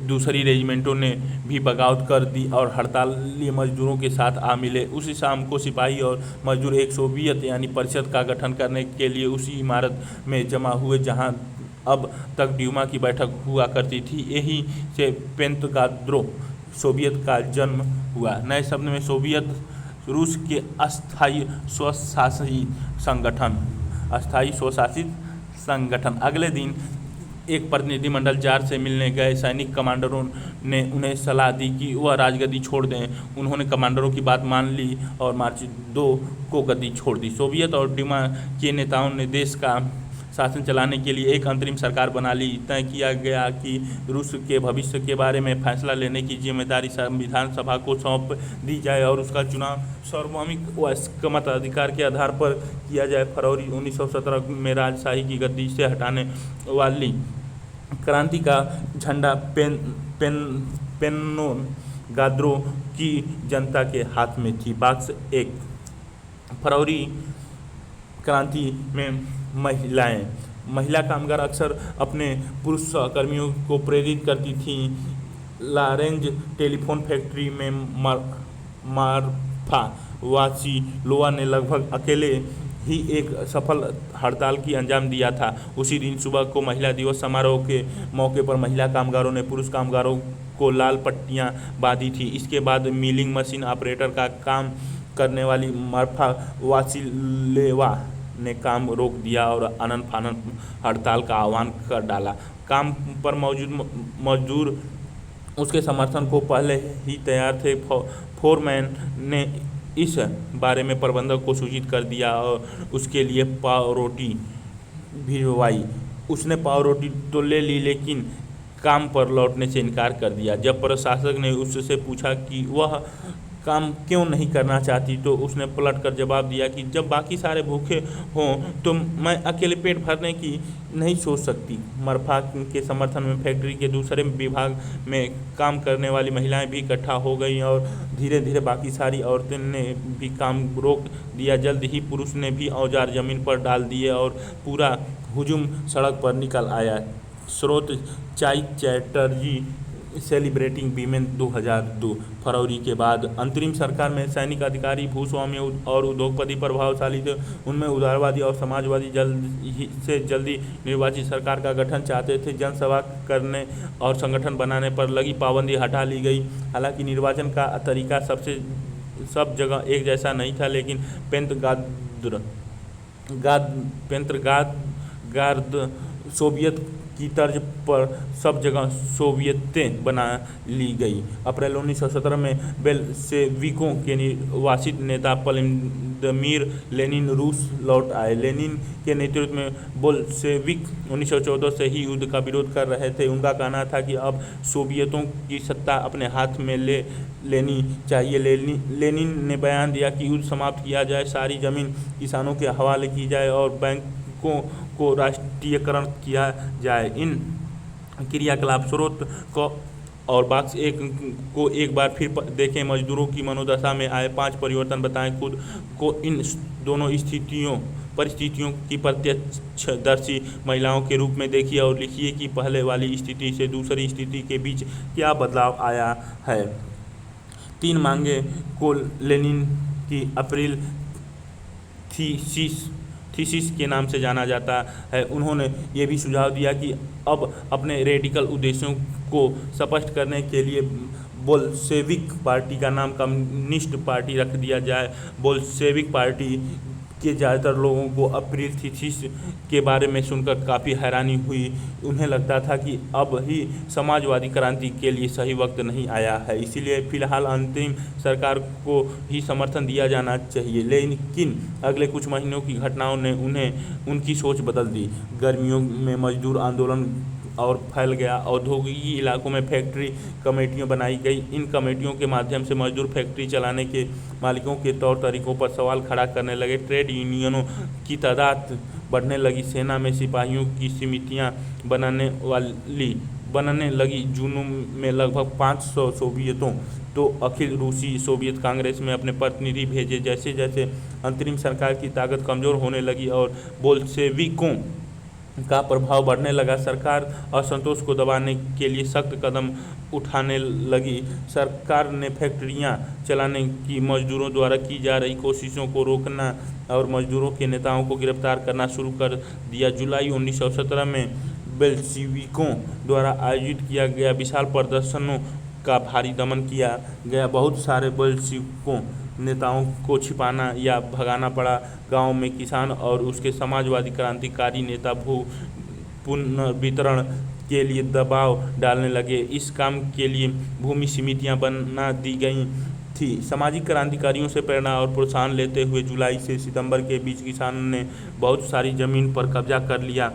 दूसरी रेजिमेंटों ने भी बगावत कर दी और हड़ताली मजदूरों के साथ आ मिले। उसी शाम को सिपाही और मजदूर एक सोवियत यानी परिषद का गठन करने के लिए उसी इमारत में जमा हुए जहां अब तक ड्यूमा की बैठक हुआ करती थी। यही से पेंतगात्रो सोवियत का जन्म हुआ। नए शब्द में सोवियत रूस के अस्थायी स्वशासित संगठन। अगले दिन एक प्रतिनिधिमंडल जार से मिलने गए सैनिक कमांडरों ने उन्हें सलाह दी कि वह राजगद्दी छोड़ दें। उन्होंने कमांडरों की बात मान ली और मार्च 2 को गद्दी छोड़ दी। सोवियत और ड्यूमा के नेताओं ने देश का शासन चलाने के लिए एक अंतरिम सरकार बना ली। तय किया गया कि रूस के भविष्य के बारे में फैसला लेने की जिम्मेदारी संविधान सभा को सौंप दी जाए और उसका चुनाव सार्वभौमिक वयस्क मताधिकार के आधार पर किया जाए। फरवरी 1917 में राजशाही की गद्दी से हटाने वाली क्रांति का झंडा पेंतगात्रो की जनता के हाथ में थी। बॉक्स 1 फरवरी क्रांति में महिला कामगार अक्सर अपने पुरुष सहकर्मियों को प्रेरित करती थीं। लारेंज टेलीफोन फैक्ट्री में मार्फा वासिलोवा ने लगभग अकेले ही एक सफल हड़ताल की अंजाम दिया था। उसी दिन सुबह को महिला दिवस समारोह के मौके पर महिला कामगारों ने पुरुष कामगारों को लाल पट्टियां बांधी थी। इसके बाद मिलिंग मशीन ऑपरेटर का काम करने वाली मार्फा वासिलेवा ने काम रोक दिया और आनन फानन हड़ताल का आह्वान कर डाला। काम पर मौजूद मजदूर उसके समर्थन को पहले ही तैयार थे। फोरमैन ने इस बारे में प्रबंधक को सूचित कर दिया और उसके लिए पाव रोटी भिजवाई। उसने पाव रोटी तो ले ली, लेकिन काम पर लौटने से इनकार कर दिया। जब प्रशासक ने उससे पूछा कि वह काम क्यों नहीं करना चाहती, तो उसने पलट कर जवाब दिया कि जब बाकी सारे भूखे हों तो मैं अकेले पेट भरने की नहीं सोच सकती। मरफा के समर्थन में फैक्ट्री के दूसरे विभाग में काम करने वाली महिलाएं भी इकट्ठा हो गईं और धीरे धीरे बाकी सारी औरतें ने भी काम रोक दिया। जल्द ही पुरुष ने भी औजार जमीन पर डाल दिए और पूरा हुजूम सड़क पर निकल आया। स्रोत चाई चैटर्जी सेलिब्रेटिंग वीमेन 2002। फरवरी के बाद अंतरिम सरकार में सैनिक अधिकारी, भूस्वामी और उद्योगपति प्रभावशाली थे। उनमें उदारवादी और समाजवादी जल्दी निर्वाचित सरकार का गठन चाहते थे। जनसभा करने और संगठन बनाने पर लगी पाबंदी हटा ली गई। हालांकि निर्वाचन का तरीका सब जगह एक जैसा नहीं था, लेकिन पेंतगाद सोवियत की तर्ज पर सब जगह सोवियतें बना ली गई। अप्रैल 1917 में बेलशेविकों के निर्वासित नेता व्लादिमीर लेनिन रूस लौट आए। लेनिन के नेतृत्व में बोल्शेविक 1914 से ही युद्ध का विरोध कर रहे थे। उनका कहना था कि अब सोवियतों की सत्ता अपने हाथ में ले लेनी चाहिए। लेनिन ने बयान दिया कि युद्ध समाप्त किया जाए, सारी जमीन किसानों के हवाले की जाए और बैंकों को राष्ट्रीयकरण किया जाए। इन क्रियाकलाप स्रोत को और बॉक्स 1 को एक बार फिर देखें। मजदूरों की मनोदशा में आए 5 परिवर्तन बताएं। खुद को इन दोनों परिस्थितियों की प्रत्यक्षदर्शी महिलाओं के रूप में देखिए और लिखिए कि पहले वाली स्थिति से दूसरी स्थिति के बीच क्या बदलाव आया है। 3 मांगे को लेनिन की अप्रैल थीसिस थीसिस के नाम से जाना जाता है। उन्होंने ये भी सुझाव दिया कि अब अपने रेडिकल उद्देश्यों को स्पष्ट करने के लिए बोल्शेविक पार्टी का नाम कम्युनिस्ट पार्टी रख दिया जाए। बोल्शेविक पार्टी के ज़्यादातर लोगों को अप्रैल थीसिस के बारे में सुनकर काफ़ी हैरानी हुई। उन्हें लगता था कि अब ही समाजवादी क्रांति के लिए सही वक्त नहीं आया है, इसीलिए फिलहाल अंतरिम सरकार को ही समर्थन दिया जाना चाहिए। लेकिन अगले कुछ महीनों की घटनाओं ने उनकी सोच बदल दी। गर्मियों में मजदूर आंदोलन और फैल गया। औद्योगिक इलाकों में फैक्ट्री कमेटियां बनाई गई। इन कमेटियों के माध्यम से मजदूर फैक्ट्री चलाने के मालिकों के तौर तरीकों पर सवाल खड़ा करने लगे। ट्रेड यूनियनों की तादाद बढ़ने लगी। सेना में सिपाहियों की समितियां बनने लगी। जून में लगभग 500 सोवियतों तो अखिल रूसी सोवियत कांग्रेस में अपने प्रतिनिधि भेजे। जैसे जैसे अंतरिम सरकार की ताकत कमज़ोर होने लगी और बोल्शेविकों का प्रभाव बढ़ने लगा, सरकार असंतोष को दबाने के लिए सख्त कदम उठाने लगी। सरकार ने फैक्ट्रियां चलाने की मजदूरों द्वारा की जा रही कोशिशों को रोकना और मजदूरों के नेताओं को गिरफ्तार करना शुरू कर दिया। जुलाई 1917 में बेल्शेविकों द्वारा आयोजित किया गया विशाल प्रदर्शनों का भारी दमन किया गया। बहुत सारे बेल्शेविकों नेताओं को छिपाना या भगाना पड़ा। गांव में किसान और उसके समाजवादी क्रांतिकारी नेता भू पुनर्वितरण के लिए दबाव डालने लगे। इस काम के लिए भूमि समितियां बना दी गई थी। सामाजिक क्रांतिकारियों से प्रेरणा और प्रोत्साहन लेते हुए जुलाई से सितंबर के बीच किसानों ने बहुत सारी जमीन पर कब्जा कर लिया।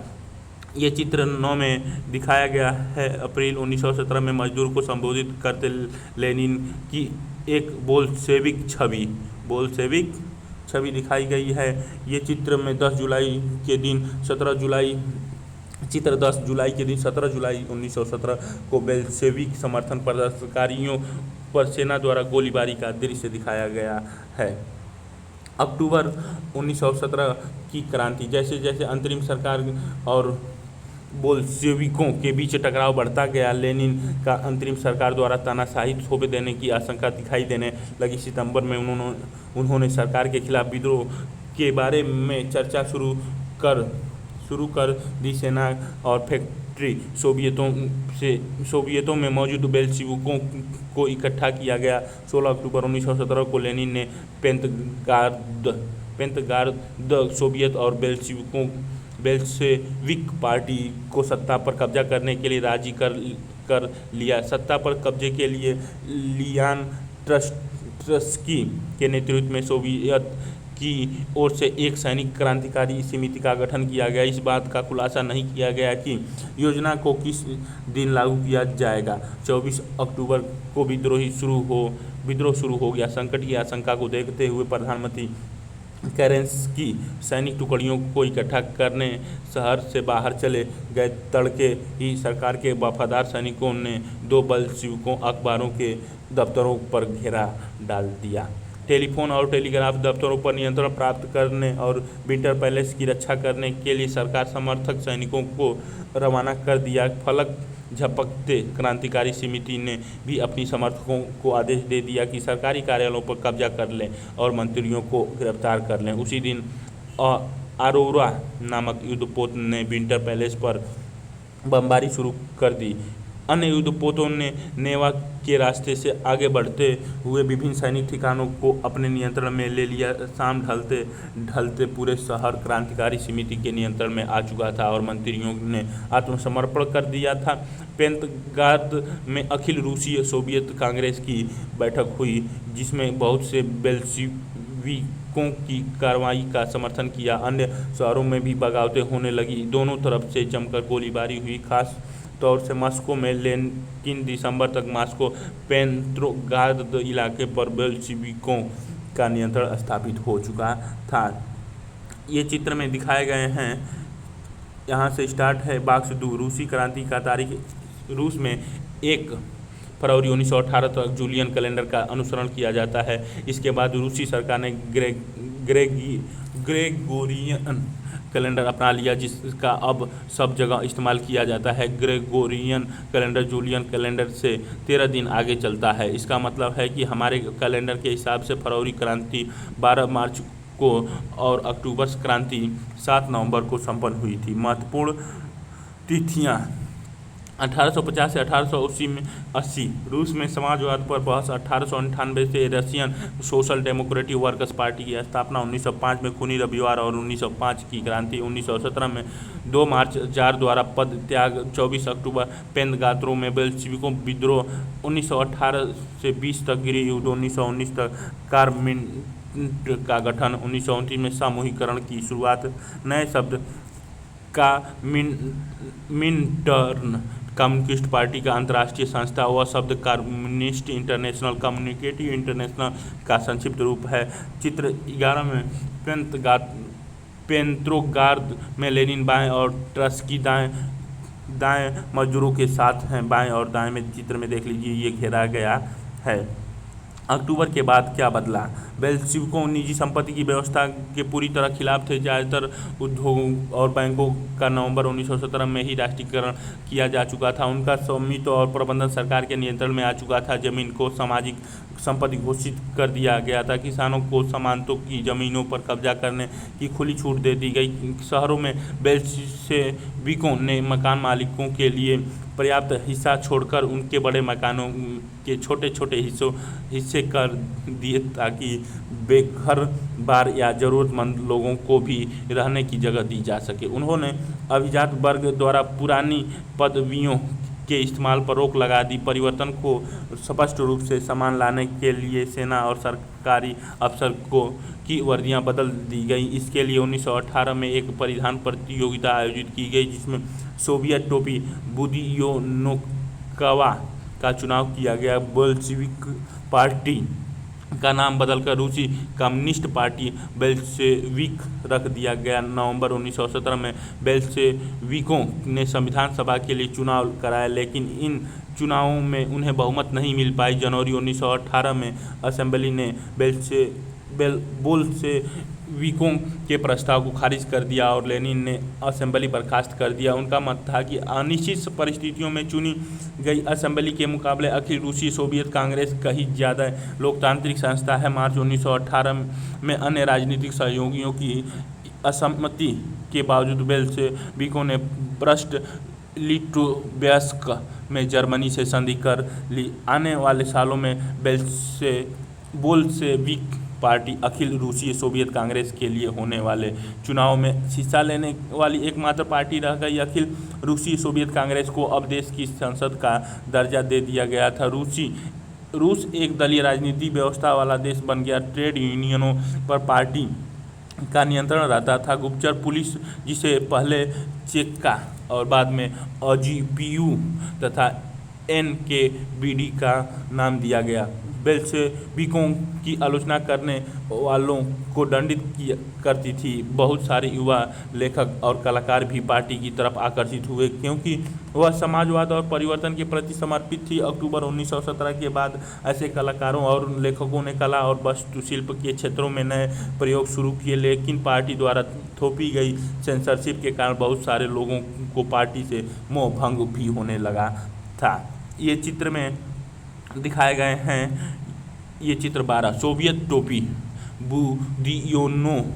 ये चित्र 9 में दिखाया गया है। अप्रैल 1917 में मजदूर को संबोधित करते लेनिन की एक बोल्शेविक छवि दिखाई गई है। ये चित्र में 10 जुलाई के दिन 17 जुलाई 1917 को बेल्शेविक समर्थन प्रदर्शनकारियों पर सेना द्वारा गोलीबारी का दृश्य दिखाया गया है। अक्टूबर 1917 की क्रांति। जैसे जैसे अंतरिम सरकार और बोल्शेविकों के बीच टकराव बढ़ता गया, लेनिन का अंतरिम सरकार द्वारा तानाशाही थोप देने की आशंका दिखाई देने लगी। सितंबर में उन्होंने सरकार के खिलाफ विद्रोह के बारे में चर्चा शुरू कर दी। सेना और फैक्ट्री सोवियतों में मौजूद बेल्शेविकों को इकट्ठा किया गया। 16 अक्टूबर 1917 को लेनिन ने पेंतगार्द सोवियत और बेल्शेविक पार्टी को सत्ता पर कब्जा करने के लिए राजी कर लिया। सत्ता पर कब्जे के लिए लियान ट्रस्की के नेतृत्व में सोवियत की ओर से एक सैनिक क्रांतिकारी समिति का गठन किया गया। इस बात का खुलासा नहीं किया गया कि योजना को किस दिन लागू किया जाएगा। 24 अक्टूबर को विद्रोह शुरू हो गया। संकट की आशंका को देखते हुए प्रधानमंत्री केरेंस्की सैनिक टुकड़ियों को इकट्ठा करने शहर से बाहर चले गए। तड़के ही सरकार के वफादार सैनिकों ने 2 बेल्शेविकों अखबारों के दफ्तरों पर घेरा डाल दिया। टेलीफोन और टेलीग्राफ दफ्तरों पर नियंत्रण प्राप्त करने और विंटर पैलेस की रक्षा करने के लिए सरकार समर्थक सैनिकों को रवाना कर दिया। फलक झपकते क्रांतिकारी समिति ने भी अपनी समर्थकों को आदेश दे दिया कि सरकारी कार्यालयों पर कब्जा कर लें और मंत्रियों को गिरफ्तार कर लें। उसी दिन अरोरा नामक युद्धपोत ने विंटर पैलेस पर बमबारी शुरू कर दी। अन्य युद्धपोतों ने नेवा के रास्ते से आगे बढ़ते हुए विभिन्न सैनिक ठिकानों को अपने नियंत्रण में ले लिया। शाम ढलते ढलते पूरे शहर क्रांतिकारी समिति के नियंत्रण में आ चुका था और मंत्रियों ने आत्मसमर्पण कर दिया था। पेंतगार्द में अखिल रूसी सोवियत कांग्रेस की बैठक हुई, जिसमें बहुत से बेल्शेविकों की कार्रवाई का समर्थन किया। अन्य शहरों में भी बगावतें होने लगी। दोनों तरफ से जमकर गोलीबारी हुई, खास तौर से मॉस्को में। लेकिन दिसंबर तक मॉस्को पेंत्रोगार्द इलाके पर बेल्शेविकों का नियंत्रण स्थापित हो चुका था। ये चित्र में दिखाए गए हैं। यहाँ से स्टार्ट है बॉक्स 2। रूसी क्रांति का तारीख। रूस में 1 फरवरी 1918 तक जूलियन कैलेंडर का अनुसरण किया जाता है। इसके बाद रूसी सरकार ने ग्रेगोरियन कैलेंडर अपना लिया, जिसका अब सब जगह इस्तेमाल किया जाता है। ग्रेगोरियन कैलेंडर जूलियन कैलेंडर से 13 दिन आगे चलता है। इसका मतलब है कि हमारे कैलेंडर के हिसाब से फरवरी क्रांति 12 मार्च को और अक्टूबर क्रांति 7 नवंबर को संपन्न हुई थी। महत्वपूर्ण तिथियां 1850 से 1880 रूस में समाजवाद पर बहस, 1898 से Russian social democratic workers party की स्थापना, 1905 में खूनी रविवार और 1905 की क्रांति, 1917 में 2 मार्च जार द्वारा पद त्याग, 24 अक्टूबर पेंदगात्रो में बेल्शेविकों विद्रोह, 1918 से 20 तक गृह युद्ध, 1919 तक कार्मिन्ट का गठन, 1929 में सामूहिकरण की शुरुआत, नए शब्द का मिनटर्न कम्युनिस्ट पार्टी का अंतर्राष्ट्रीय संस्था, वह शब्द कम्युनिस्ट इंटरनेशनल कम्युनिकेटिव इंटरनेशनल का संक्षिप्त रूप है। चित्र 11 में पेत्रोग्राद में लेनिन बाएं और ट्रस्की दाएं मजदूरों के साथ हैं। बाएं और दाएं में चित्र में देख लीजिए, ये घेरा गया है। अक्टूबर के बाद क्या बदला? बेल्शेविकों निजी संपत्ति की व्यवस्था के पूरी तरह खिलाफ थे। ज़्यादातर उद्योगों और बैंकों का नवंबर 1917 में ही राष्ट्रीयकरण किया जा चुका था। उनका स्वामित्व और प्रबंधन सरकार के नियंत्रण में आ चुका था। जमीन को सामाजिक संपत्ति घोषित कर दिया गया था। किसानों को सामंतों की जमीनों पर कब्जा करने की खुली छूट दे दी गई। शहरों में बेल्शेविकों ने मकान मालिकों के लिए पर्याप्त हिस्सा छोड़कर उनके बड़े मकानों के छोटे छोटे हिस्से कर दिए ताकि बेघर बार या ज़रूरतमंद लोगों को भी रहने की जगह दी जा सके। उन्होंने अभिजात वर्ग द्वारा पुरानी पदवियों के इस्तेमाल पर रोक लगा दी। परिवर्तन को स्पष्ट रूप से सामने लाने के लिए सेना और सरकारी अफसर की वर्दियां बदल दी गई। इसके लिए 1918 में एक परिधान प्रतियोगिता आयोजित की गई, जिसमें सोवियत टोपी बुदियोनोकोवा का चुनाव किया गया। बोल्शेविक पार्टी का नाम बदलकर रूसी कम्युनिस्ट पार्टी बेल्शेविक रख दिया गया। नवंबर 1917 में बेल्शेविकों ने संविधान सभा के लिए चुनाव कराए, लेकिन इन चुनावों में उन्हें बहुमत नहीं मिल पाई। जनवरी 1918 में असेंबली ने बोल्शेविकों के प्रस्ताव को खारिज कर दिया और लेनिन ने असेंबली बर्खास्त कर दिया। उनका मत था कि अनिश्चित परिस्थितियों में चुनी गई असेंबली के मुकाबले अखिल रूसी सोवियत कांग्रेस कहीं ज़्यादा लोकतांत्रिक संस्था है। मार्च 1918 में अन्य राजनीतिक सहयोगियों की असम्मति के बावजूद बेल्शेविकों ने ब्रस्ट लिटोव्स्क में जर्मनी से संधि कर ली। आने वाले सालों में बोल्शेविक पार्टी अखिल रूसी सोवियत कांग्रेस के लिए होने वाले चुनाव में हिस्सा लेने वाली एकमात्र पार्टी रह गई। अखिल रूसी सोवियत कांग्रेस को अब देश की संसद का दर्जा दे दिया गया था। रूस एक दलीय राजनीति व्यवस्था वाला देश बन गया। ट्रेड यूनियनों पर पार्टी का नियंत्रण रहता था। गुप्तचर पुलिस, जिसे पहले चेका और बाद में अजीपीयू तथा एनकेवीडी का नाम दिया गया, बेल्शेविकों की आलोचना करने वालों को दंडित करती थी। बहुत सारे युवा लेखक और कलाकार भी पार्टी की तरफ आकर्षित हुए, क्योंकि वह समाजवाद और परिवर्तन के प्रति समर्पित थी। अक्टूबर 1917 के बाद ऐसे कलाकारों और लेखकों ने कला और वास्तुशिल्प के क्षेत्रों में नए प्रयोग शुरू किए, लेकिन पार्टी द्वारा थोपी गई सेंसरशिप के कारण बहुत सारे लोगों को पार्टी से मोह भंग भी होने लगा था। ये चित्र में दिखाए गए हैं। ये चित्र 12 सोवियत टोपी बुदियोनोकोवा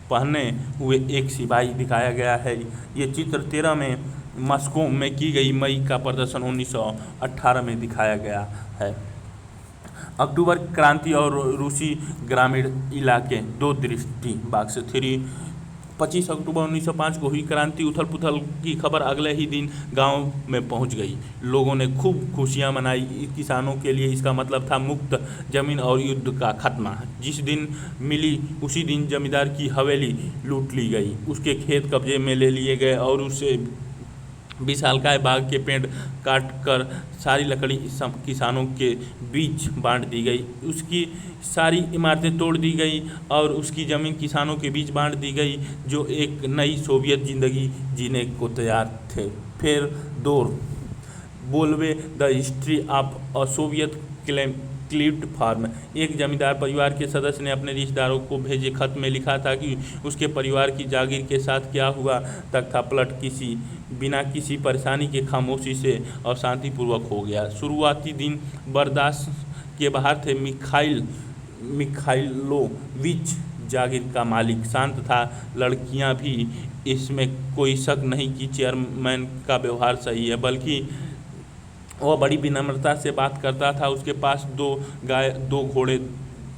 पहने हुए एक सिपाही दिखाया गया है। ये चित्र 13 में मॉस्को में की गई मई का प्रदर्शन 1918 में दिखाया गया है। अक्टूबर क्रांति और रूसी ग्रामीण इलाके, दो दृष्टि बॉक्स 3। 25 अक्टूबर 1905 को हुई क्रांति उथल पुथल की खबर अगले ही दिन गांव में पहुंच गई। लोगों ने खूब खुशियां मनाई। किसानों के लिए इसका मतलब था मुक्त जमीन और युद्ध का खात्मा। जिस दिन मिली उसी दिन जमींदार की हवेली लूट ली गई, उसके खेत कब्जे में ले लिए गए और उसे विशालकाय बाग के पेड़ काट कर सारी लकड़ी किसानों के बीच बांट दी गई। उसकी सारी इमारतें तोड़ दी गई और उसकी ज़मीन किसानों के बीच बांट दी गई, जो एक नई सोवियत ज़िंदगी जीने को तैयार थे। फिर दौर Belov the history of a Soviet collective farm. एक जमींदार परिवार के सदस्य ने अपने रिश्तेदारों को भेजे खत में लिखा था कि उसके परिवार की जागीर के साथ क्या हुआ। तख्ता पलट बिना किसी परेशानी के खामोशी से और शांतिपूर्वक हो गया। शुरुआती दिन बर्दाश्त के बाहर थे। मिखाइलोविच जागीर का मालिक। शांत था, लड़कियां भी, इसमें कोई शक नहीं कि चेयरमैन का व्यवहार सही है, बल्कि वह बड़ी विनम्रता से बात करता था। उसके पास 2 गाय 2 घोड़े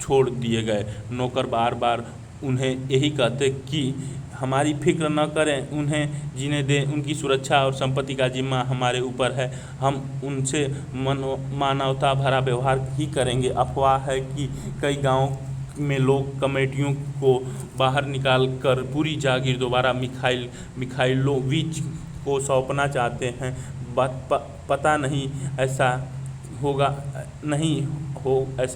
छोड़ दिए गए। नौकर बार बार उन्हें यही कहते कि हमारी फिक्र न करें, उन्हें जीने दें, उनकी सुरक्षा और संपत्ति का जिम्मा हमारे ऊपर है, हम उनसे मानवता भरा व्यवहार ही करेंगे। अफवाह है कि कई गांवों में लोग कमेटियों को बाहर निकाल कर पूरी जागीर दोबारा मिखाइलोविच को सौंपना चाहते हैं। पता नहीं ऐसा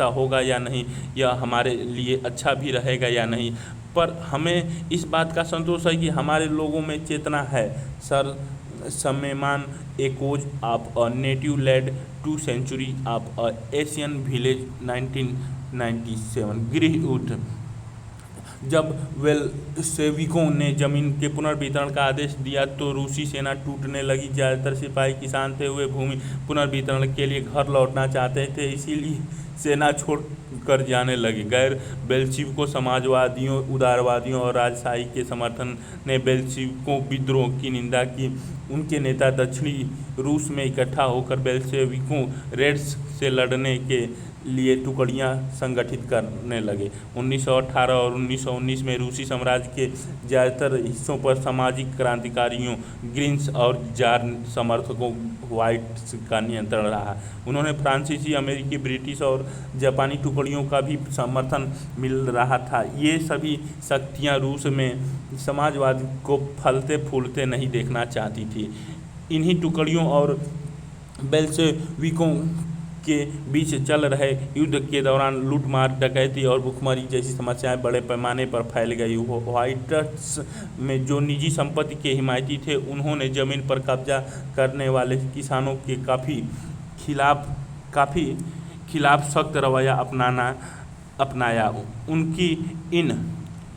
होगा या नहीं, यह हमारे लिए अच्छा भी रहेगा या नहीं, पर हमें इस बात का संतोष है कि हमारे लोगों में चेतना है। Serge Schmemann echoes of a native land 2 century of a Asian village 1997। गृह युद्ध। जब बेल्शेविकों ने जमीन के पुनर्वितरण का आदेश दिया तो रूसी सेना टूटने लगी। ज़्यादातर सिपाही किसान थे, वे भूमि पुनर्वितरण के लिए घर लौटना चाहते थे, इसीलिए सेना छोड़कर जाने लगे। गैर बेल्शेविकों, समाजवादियों, उदारवादियों और राजशाही के समर्थन ने बेल्शेविकों विद्रोह की निंदा की। उनके नेता दक्षिणी रूस में इकट्ठा होकर बेल्शेविकों रेड्स से लड़ने के लिए टुकड़ियां संगठित करने लगे। 1918 और 1919 में रूसी साम्राज्य के ज़्यादातर हिस्सों पर सामाजिक क्रांतिकारियों, ग्रीन्स और जार समर्थकों व्हाइट्स का नियंत्रण रहा। उन्होंने फ्रांसीसी, अमेरिकी, ब्रिटिश और जापानी टुकड़ियों का भी समर्थन मिल रहा था। ये सभी शक्तियाँ रूस में समाजवाद को फलते फूलते नहीं देखना चाहती थी। इन्हीं टुकड़ियों और बेल्शेविकों के बीच चल रहे युद्ध के दौरान लूटमार, डकैती और भुखमरी जैसी समस्याएं बड़े पैमाने पर फैल गई। व्हाइट्स में जो निजी संपत्ति के हिमायती थे, उन्होंने जमीन पर कब्जा करने वाले किसानों के खिलाफ सख्त रवैया अपनाया। उनकी इन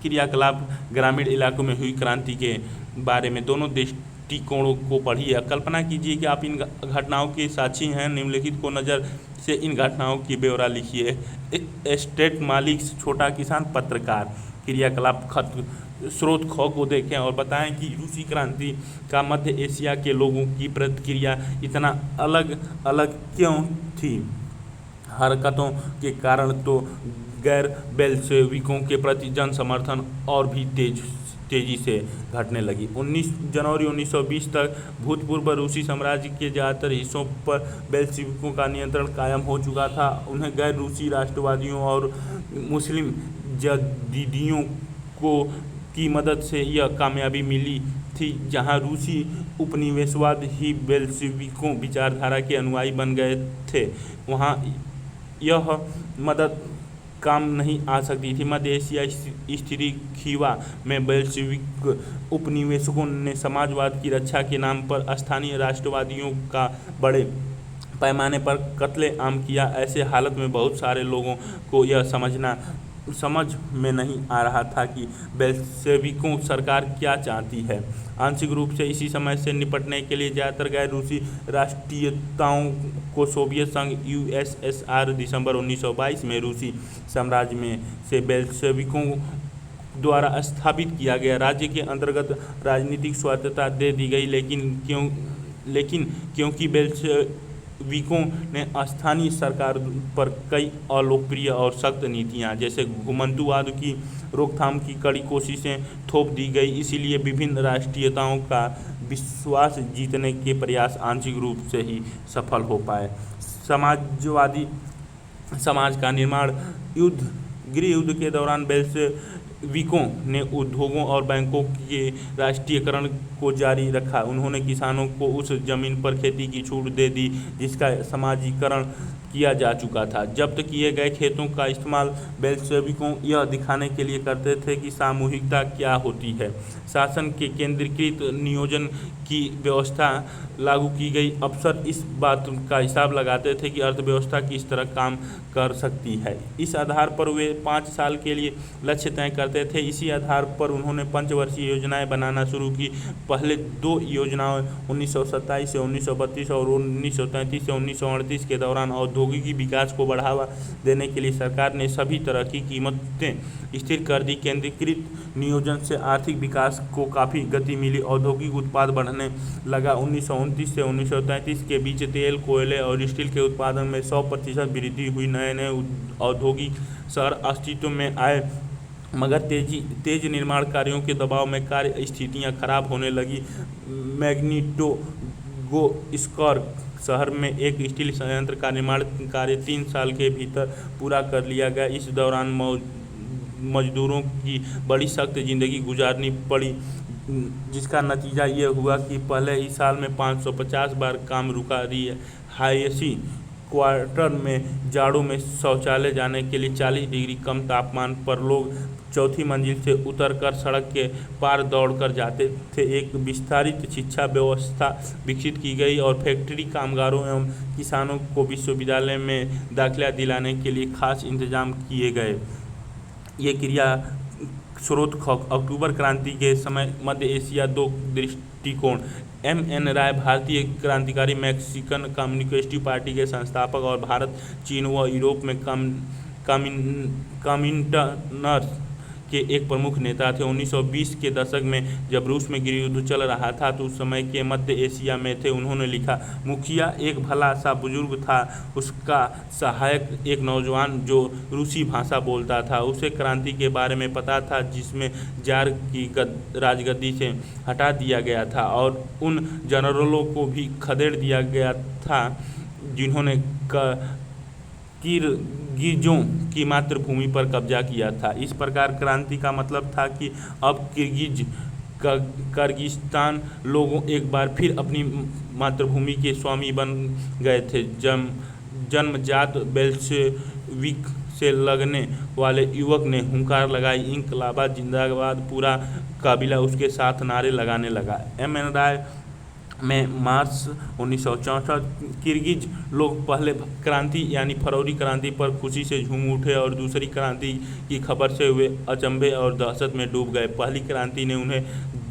क्रियाकलाप ग्रामीण इलाकों में हुई क्रांति के बारे में दोनों दृष्टिकोणों को पढ़िए। कल्पना कीजिए कि आप इन घटनाओं के साक्षी हैं। निम्नलिखित को नज़र से इन घटनाओं की ब्यौरा लिखिए। एस्टेट मालिक, छोटा किसान, पत्रकार। क्रियाकलाप स्रोत ख को देखें और बताएं कि रूसी क्रांति का मध्य एशिया के लोगों की प्रतिक्रिया इतना अलग अलग क्यों थी। हरकतों के कारण तो गैर बेल्शेविकों के प्रति जन समर्थन और भी तेजी से घटने लगी। 19 जनवरी 1920 तक भूतपूर्व रूसी साम्राज्य के ज़्यादातर हिस्सों पर बेल्शेविकों का नियंत्रण कायम हो चुका था। उन्हें गैर रूसी राष्ट्रवादियों और मुस्लिम जदीदियों की मदद से यह कामयाबी मिली थी। जहां रूसी उपनिवेशवाद ही बेल्शेविकों विचारधारा के अनुयायी बन गए थे, वहां यह मदद काम नहीं आ सकती थी। मध्य एशिया स्थिति खीवा में बेल्शेविक उपनिवेशकों ने समाजवाद की रक्षा के नाम पर स्थानीय राष्ट्रवादियों का बड़े पैमाने पर कत्लेआम किया। ऐसे हालत में बहुत सारे लोगों को यह समझ में नहीं आ रहा था कि बेल्शेविकों सरकार क्या चाहती है। आंशिक रूप से इसी समय से निपटने के लिए ज़्यादातर गैर रूसी राष्ट्रीयताओं को सोवियत संघ यूएसएसआर दिसंबर 1922 में रूसी साम्राज्य में से बेल्शेविकों द्वारा स्थापित किया गया। राज्य के अंतर्गत राजनीतिक स्वायत्तता दे दी गई, लेकिन क्योंकि बेल्शेविकों ने स्थानीय सरकार पर कई अलोकप्रिय और सख्त नीतियां जैसे घुमंतुवाद की रोकथाम की कड़ी कोशिशें थोप दी गई, इसीलिए विभिन्न राष्ट्रीयताओं का विश्वास जीतने के प्रयास आंशिक रूप से ही सफल हो पाए। समाजवादी समाज का निर्माण। गृह युद्ध के दौरान बेल्शेविकों ने उद्योगों और बैंकों के राष्ट्रीयकरण को जारी रखा। उन्होंने किसानों को उस जमीन पर खेती की छूट दे दी जिसका समाजीकरण किया जा चुका था। जब्त किए गए खेतों का इस्तेमाल बेल्शेविकों यह दिखाने के लिए करते थे कि सामूहिकता क्या होती है। शासन के केंद्रीकृत नियोजन की व्यवस्था लागू की गई। अफसर इस बात का हिसाब लगाते थे कि अर्थव्यवस्था किस तरह काम कर सकती है। इस आधार पर वे 5 साल के लिए लक्ष्य तय करते करते थे। इसी आधार पर उन्होंने पंचवर्षीय योजनाएं बनाना शुरू की। पहले 2 योजनाएं 1927 से 1932 और 1933 से 1938 के दौरान औद्योगिकी विकास को बढ़ावा देने के लिए सरकार ने सभी तरह की कीमतें स्थिर कर दी। केंद्रीकृत नियोजन से आर्थिक विकास को काफ़ी गति मिली, औद्योगिक उत्पाद बढ़ने लगा। 1929 से 1933 के बीच तेल, कोयले और स्टील के उत्पादन में 100% वृद्धि हुई। नए नए औद्योगिक शहर अस्तित्व में आए, मगर तेज निर्माण कार्यों के दबाव में कार्य स्थितियाँ खराब होने लगी। मैग्निटोगोस्कर शहर में एक स्टील संयंत्र का निर्माण कार्य 3 साल के भीतर पूरा कर लिया गया। इस दौरान मजदूरों की बड़ी सख्त ज़िंदगी गुजारनी पड़ी, जिसका नतीजा ये हुआ कि पहले ही साल में 550 बार काम रुका। रिहायशी क्वार्टर में जाड़ों में शौचालय जाने के लिए 40 डिग्री कम तापमान पर लोग चौथी मंजिल से उतरकर सड़क के पार दौड़कर जाते थे। एक विस्तारित शिक्षा व्यवस्था विकसित की गई और फैक्ट्री कामगारों एवं किसानों को विश्वविद्यालय में दाखिला दिलाने के लिए खास इंतजाम किए गए। ये क्रिया स्रोत अक्टूबर क्रांति के समय मध्य एशिया 2 दृष्टिकोण। M.N. राय भारतीय क्रांतिकारी मैक्सिकन कम्युनिस्ट पार्टी के संस्थापक और भारत, चीन व यूरोप में कम्युनिस्टों के एक प्रमुख नेता थे। 1920 के दशक में जब रूस में गृहयुद्ध चल रहा था तो उस समय के मध्य एशिया में थे। उन्होंने लिखा, मुखिया एक भला सा बुजुर्ग था, उसका सहायक एक नौजवान जो रूसी भाषा बोलता था। उसे क्रांति के बारे में पता था जिसमें जार की राजगद्दी से हटा दिया गया था और उन जनरलों को भी खदेड़ दिया गया था जिन्होंने किर्गिजों की मातृभूमि पर कब्जा किया था। इस प्रकार क्रांति का मतलब था कि अब किर्गिस्तान लोगों एक बार फिर अपनी मातृभूमि के स्वामी बन गए थे। जन्मजात बेल्शेविक से लगने वाले युवक ने हुंकार लगाई, इंकलाब जिंदाबाद। पूरा काबिला उसके साथ नारे लगाने लगा। M.N. राय में मार्च 1964 किर्गिज लोग पहले क्रांति यानी फरवरी क्रांति पर खुशी से झूम उठे और दूसरी क्रांति की खबर से वे अचंभे और दहशत में डूब गए। पहली क्रांति ने उन्हें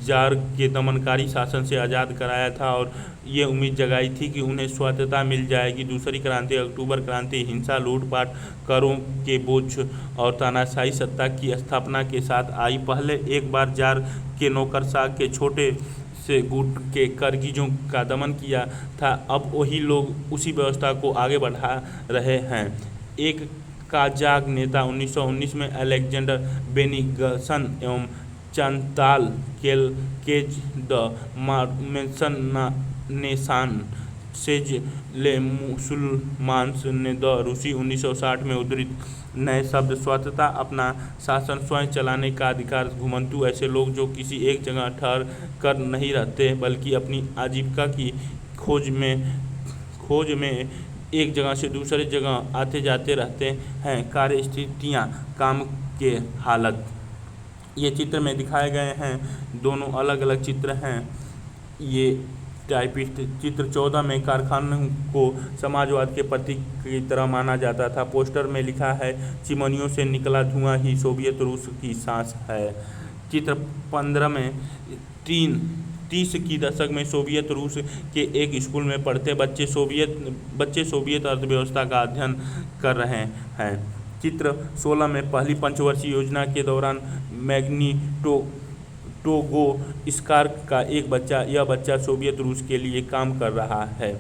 जार के दमनकारी शासन से आज़ाद कराया था और ये उम्मीद जगाई थी कि उन्हें स्वायत्तता मिल जाएगी। दूसरी क्रांति अक्टूबर क्रांति हिंसा, लूटपाट, करों के बोझ और तानाशाही सत्ता की स्थापना के साथ आई। पहले एक बार जार के नौकरशाह के छोटे से गुट के किर्गिजों का दमन किया था, अब वही लोग उसी व्यवस्था को आगे बढ़ा रहे हैं। एक काजाक नेता 1919 में अलेक्जेंडर बेनिगसन एवं चांताल केल्केज द मार्मेंसनेसान सेज ले मुसलमान्स ने द रूसी 1960 में उद्धृत नए शब्द स्वायत्तता, अपना शासन स्वयं चलाने का अधिकार। घुमंतू ऐसे लोग जो किसी एक जगह ठहर कर नहीं रहते बल्कि अपनी आजीविका की खोज में एक जगह से दूसरी जगह आते जाते रहते हैं। कार्य स्थितियाँ, काम के हालत, ये चित्र में दिखाए गए हैं। दोनों अलग अलग चित्र हैं। ये टाइपिस्ट। चित्र 14 में कारखानों को समाजवाद के प्रतीक की तरह माना जाता था। पोस्टर में लिखा है, चिमनियों से निकला धुआं ही सोवियत रूस की सांस है। चित्र 15 में 30 की दशक में सोवियत रूस के एक स्कूल में पढ़ते बच्चे सोवियत अर्थव्यवस्था का अध्ययन कर रहे हैं। चित्र 16 में पहली पंचवर्षीय योजना के दौरान मैग्निटोगोस्कर का एक बच्चा, यह बच्चा सोवियत रूस के लिए काम कर रहा है।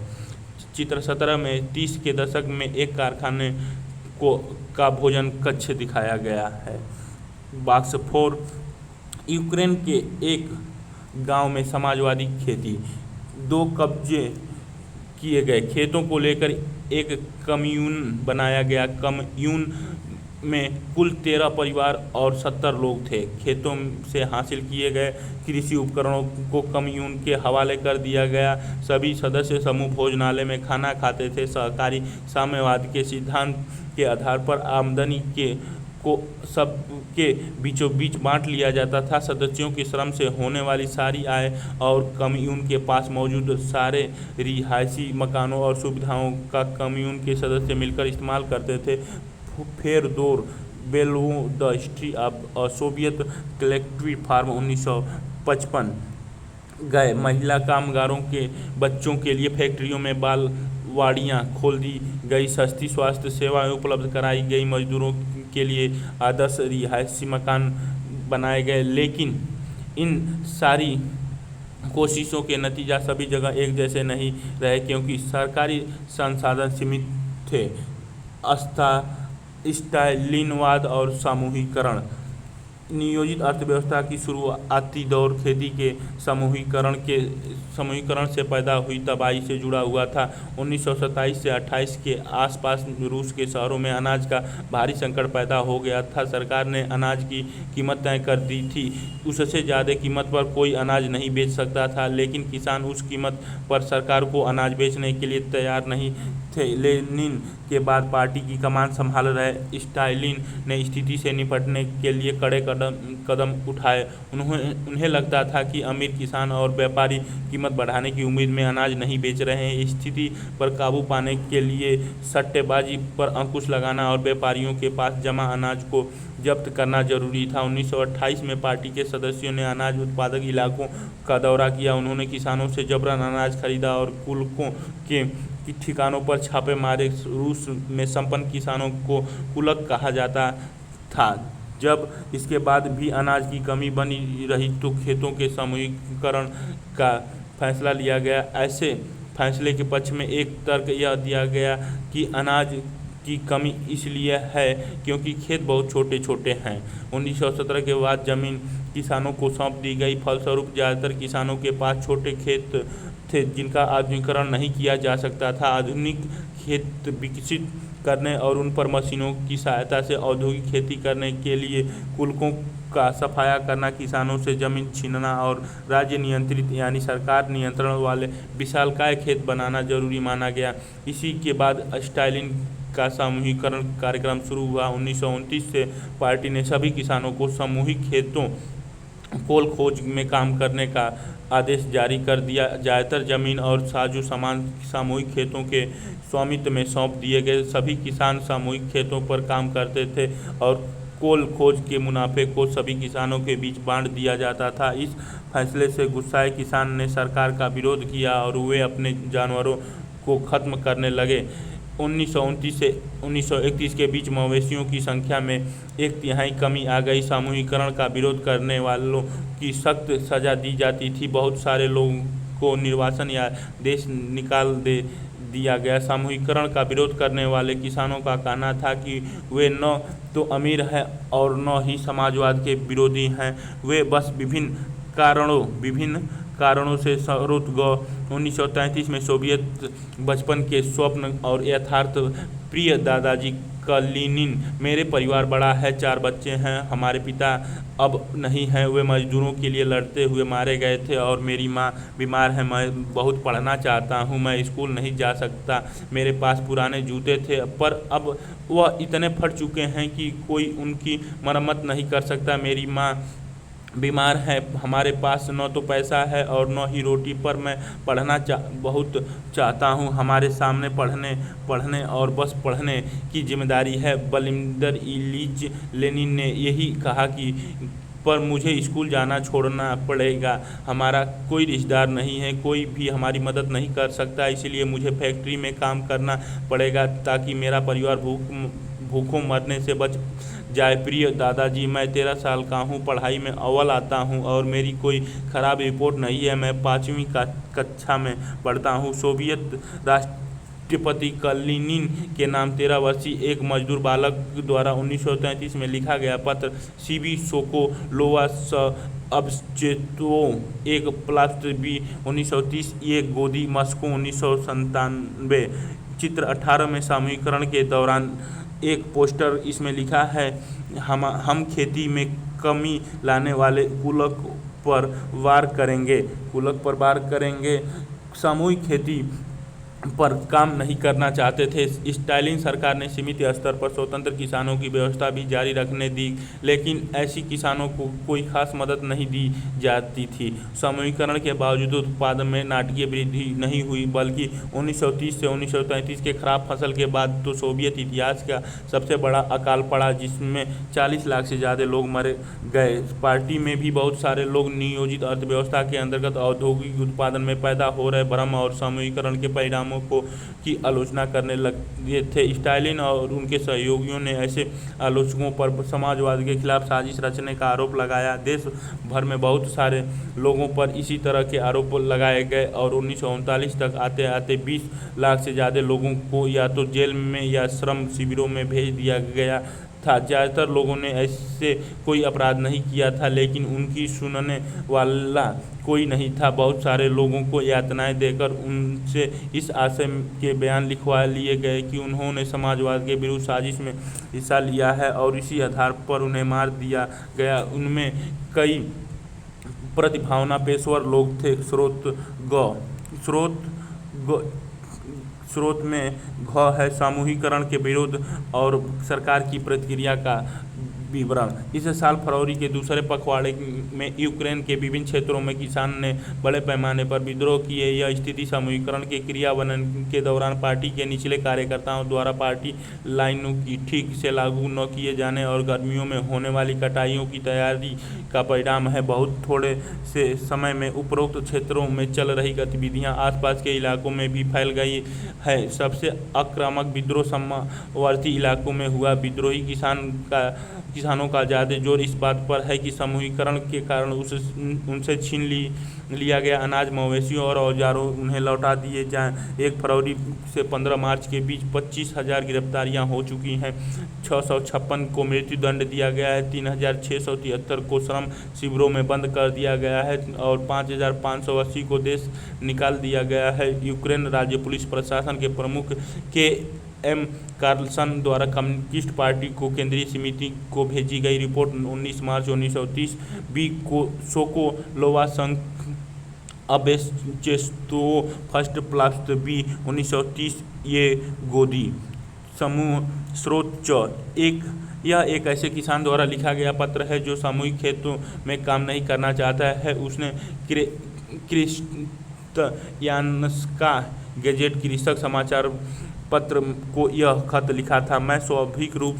चित्र 17 में 30 के दशक में एक कारखाने का भोजन कक्ष दिखाया गया है। बॉक्स 4, यूक्रेन के एक गांव में समाजवादी खेती। 2 कब्जे किए गए खेतों को लेकर एक कम्यून बनाया गया। कम्यून में कुल 13 परिवार और 70 लोग थे। खेतों से हासिल किए गए कृषि उपकरणों को कम्यून के हवाले कर दिया गया। सभी सदस्य समूह भोजनालय में खाना खाते थे। सहकारी साम्यवाद के सिद्धांत के आधार पर आमदनी को सबके बीचों बीच बांट लिया जाता था। सदस्यों के श्रम से होने वाली सारी आय और कम्यून के पास मौजूद सारे रिहायशी मकानों और सुविधाओं का कम्यून के सदस्य मिलकर इस्तेमाल करते थे। Fedor Belov the history of Soviet collective farm 1955 गए। महिला कामगारों के बच्चों के लिए फैक्ट्रियों में बालवाड़ियाँ खोल दी गई, सस्ती स्वास्थ्य सेवाएं उपलब्ध कराई गई, मजदूरों के लिए आदर्श रिहायशी मकान बनाए गए। लेकिन इन सारी कोशिशों के नतीजा सभी जगह एक जैसे नहीं रहे, क्योंकि सरकारी संसाधन सीमित थे। स्टालिनवाद और सामूहिकरण। नियोजित अर्थव्यवस्था की शुरुआती दौर खेती के समूहीकरण से पैदा हुई तबाही से जुड़ा हुआ था। 1927 से 28 के आसपास रूस के शहरों में अनाज का भारी संकट पैदा हो गया था। सरकार ने अनाज की कीमत तय कर दी थी, उससे ज़्यादा कीमत पर कोई अनाज नहीं बेच सकता था, लेकिन किसान उस कीमत पर सरकार को अनाज बेचने के लिए तैयार नहीं थे। लेनिन के बाद पार्टी की कमान संभाल रहे स्टालिन ने स्थिति से निपटने के लिए कड़े कदम उठाए। उन्हें लगता था कि अमीर किसान और व्यापारी कीमत बढ़ाने की उम्मीद में अनाज नहीं बेच रहे हैं। स्थिति पर काबू पाने के लिए सट्टेबाजी पर अंकुश लगाना और व्यापारियों के पास जमा अनाज को जब्त करना जरूरी था। 1928 में पार्टी के सदस्यों ने अनाज उत्पादक इलाकों का दौरा किया। उन्होंने किसानों से जबरन अनाज खरीदा और कुलकों के ठिकानों पर छापे मारे। रूस में संपन्न किसानों को कुलक कहा जाता था। जब इसके बाद भी अनाज की कमी बनी रही तो खेतों के समूहीकरण का फैसला लिया गया। ऐसे फैसले के पक्ष में एक तर्क यह दिया गया कि अनाज की कमी इसलिए है क्योंकि खेत बहुत छोटे छोटे हैं। 1917 के बाद जमीन किसानों को सौंप दी गई, फलस्वरूप ज़्यादातर किसानों के पास छोटे खेत थे जिनका आधुनिकीकरण नहीं किया जा सकता था। आधुनिक खेत विकसित करने और उन पर मशीनों की सहायता से औद्योगिक खेती करने के लिए कुलकों का सफाया करना, किसानों से जमीन छीनना और राज्य नियंत्रित यानी सरकार नियंत्रण वाले विशालकाय खेत बनाना जरूरी माना गया। इसी के बाद स्टालिन का सामूहिकरण कार्यक्रम शुरू हुआ। 1929 से पार्टी ने सभी किसानों को सामूहिक खेतों कोल खोज में काम करने का आदेश जारी कर दिया। ज़्यादातर जमीन और साजो सामान सामूहिक खेतों के स्वामित्व में सौंप दिए गए। सभी किसान सामूहिक खेतों पर काम करते थे और कोल खोज के मुनाफे को सभी किसानों के बीच बांट दिया जाता था। इस फैसले से गुस्साए किसान ने सरकार का विरोध किया और वे अपने जानवरों को खत्म करने लगे। 1929 से 1931 के बीच मवेशियों की संख्या में 1/3 कमी आ गई। सामूहिकरण का विरोध करने वालों की सख्त सजा दी जाती थी। बहुत सारे लोगों को निर्वासन या देश निकाल दिया गया। सामूहिकरण का विरोध करने वाले किसानों का कहना था कि वे न तो अमीर हैं और न ही समाजवाद के विरोधी हैं, वे बस विभिन्न कारणों से सरोदगार। 1933 में सोवियत बचपन के स्वप्न और यथार्थ प्रिय दादाजी कलिनिन। मेरे परिवार बड़ा है, 4 बच्चे हैं, हमारे पिता अब नहीं हैं, वे मजदूरों के लिए लड़ते हुए मारे गए थे और मेरी माँ बीमार है। मैं बहुत पढ़ना चाहता हूँ, मैं स्कूल नहीं जा सकता। मेरे पास पुराने जूते थे पर अब वह इतने फट चुके हैं कि कोई उनकी मरम्मत नहीं कर सकता। मेरी माँ बीमार है, हमारे पास न तो पैसा है और न ही रोटी, पर मैं पढ़ना बहुत चाहता हूँ। हमारे सामने पढ़ने और बस पढ़ने की जिम्मेदारी है। व्लादिमीर इलीच लेनिन ने यही कहा कि पर मुझे स्कूल जाना छोड़ना पड़ेगा। हमारा कोई रिश्तेदार नहीं है, कोई भी हमारी मदद नहीं कर सकता, इसलिए मुझे फैक्ट्री में काम करना पड़ेगा ताकि मेरा परिवार भूखों मरने से बच जाए। प्रिय दादाजी, मैं 13 साल का हूँ, पढ़ाई में अव्वल आता हूँ और मेरी कोई खराब रिपोर्ट नहीं है। मैं 5वीं कक्षा में पढ़ता हूँ। सोवियत राष्ट्रपति कलिनिन के नाम 13 वर्षीय एक मजदूर बालक द्वारा 1933 में लिखा गया पत्र सीबी सोकोलोवा अब्स्चेतो एक प्लास्टबी 1930 एक गोदी मस्को 1997। चित्र 18 में सामूहिकरण के दौरान एक पोस्टर, इसमें लिखा है हम खेती में कमी लाने वाले कुलक पर वार करेंगे। सामूहिक खेती पर काम नहीं करना चाहते थे। स्टालिन सरकार ने सीमित स्तर पर स्वतंत्र किसानों की व्यवस्था भी जारी रखने दी, लेकिन ऐसी किसानों को कोई खास मदद नहीं दी जाती थी। समूहीकरण के बावजूद उत्पादन में नाटकीय वृद्धि नहीं हुई, बल्कि 1930 से 1933 के खराब फसल के बाद तो सोवियत इतिहास का सबसे बड़ा अकाल पड़ा, जिसमें 40 लाख से ज़्यादा लोग मर गए। पार्टी में भी बहुत सारे लोग नियोजित अर्थव्यवस्था के अंतर्गत औद्योगिक उत्पादन में पैदा हो रहे भ्रम और समूहीकरण के परिणामों को की आलोचना करने लगे थे। स्टालिन और उनके सहयोगियों ने ऐसे आलोचकों पर समाजवाद के खिलाफ साजिश रचने का आरोप लगाया। देश भर में बहुत सारे लोगों पर इसी तरह के आरोप लगाए गए और 1939 तक आते आते 20 लाख से ज़्यादा लोगों को या तो जेल में या श्रम शिविरों में भेज दिया गया था। ज़्यादातर लोगों ने ऐसे कोई अपराध नहीं किया था, लेकिन उनकी सुनने वाला कोई नहीं था। बहुत सारे लोगों को यातनाएं देकर उनसे इस आशय के बयान लिखवा लिए गए कि उन्होंने समाजवाद के विरुद्ध साजिश में हिस्सा लिया है और इसी आधार पर उन्हें मार दिया गया। उनमें कई प्रतिभावान पेशेवर लोग थे। स्रोत में घ है समूहीकरण के विरुद्ध और सरकार की प्रतिक्रिया का विवरण। इस साल फरवरी के दूसरे पखवाड़े में यूक्रेन के विभिन्न क्षेत्रों में किसान ने बड़े पैमाने पर विद्रोह किए। यह स्थिति समूहीकरण के क्रियान्वयन के दौरान पार्टी के निचले कार्यकर्ताओं द्वारा पार्टी लाइनों की ठीक से लागू न किए जाने और गर्मियों में होने वाली कटाइयों की तैयारी का परिणाम है। बहुत थोड़े से समय में उपरोक्त क्षेत्रों में चल रही गतिविधियां आसपास के इलाकों में भी फैल गई है। सबसे आक्रामक विद्रोह सीमावर्ती इलाकों में हुआ। विद्रोही किसानों का ज़्यादा जोर इस बात पर है कि समूहीकरण के कारण उनसे छीन लिया गया अनाज, मवेशियों और औजारों उन्हें लौटा दिए जाएं। 1 फरवरी से 15 मार्च के बीच 25,000 गिरफ्तारियां हो चुकी हैं। 656 को मृत्युदंड दिया गया है। 3,673 को श्रम शिविरों में बंद कर दिया गया है और 5,580 को देश निकाल दिया गया है। यूक्रेन राज्य पुलिस प्रशासन के प्रमुख के.एम. कार्लसन द्वारा कम्युनिस्ट पार्टी को केंद्रीय समिति को भेजी गई रिपोर्ट 19 मार्च 1930 बी को सोकोलोवा संघ अबेस्चेस्तोव फर्स्ट प्लास्ट बी 1930 ये गोदी समूह स्रोत यह एक ऐसे किसान द्वारा लिखा गया पत्र है जो सामूहिक खेतों में काम नहीं करना चाहता है। उसने क्रिस्टियानस्का गैजेट कृषक समाचार पत्र को यह खत लिखा था। मैं स्वाभाविक रूप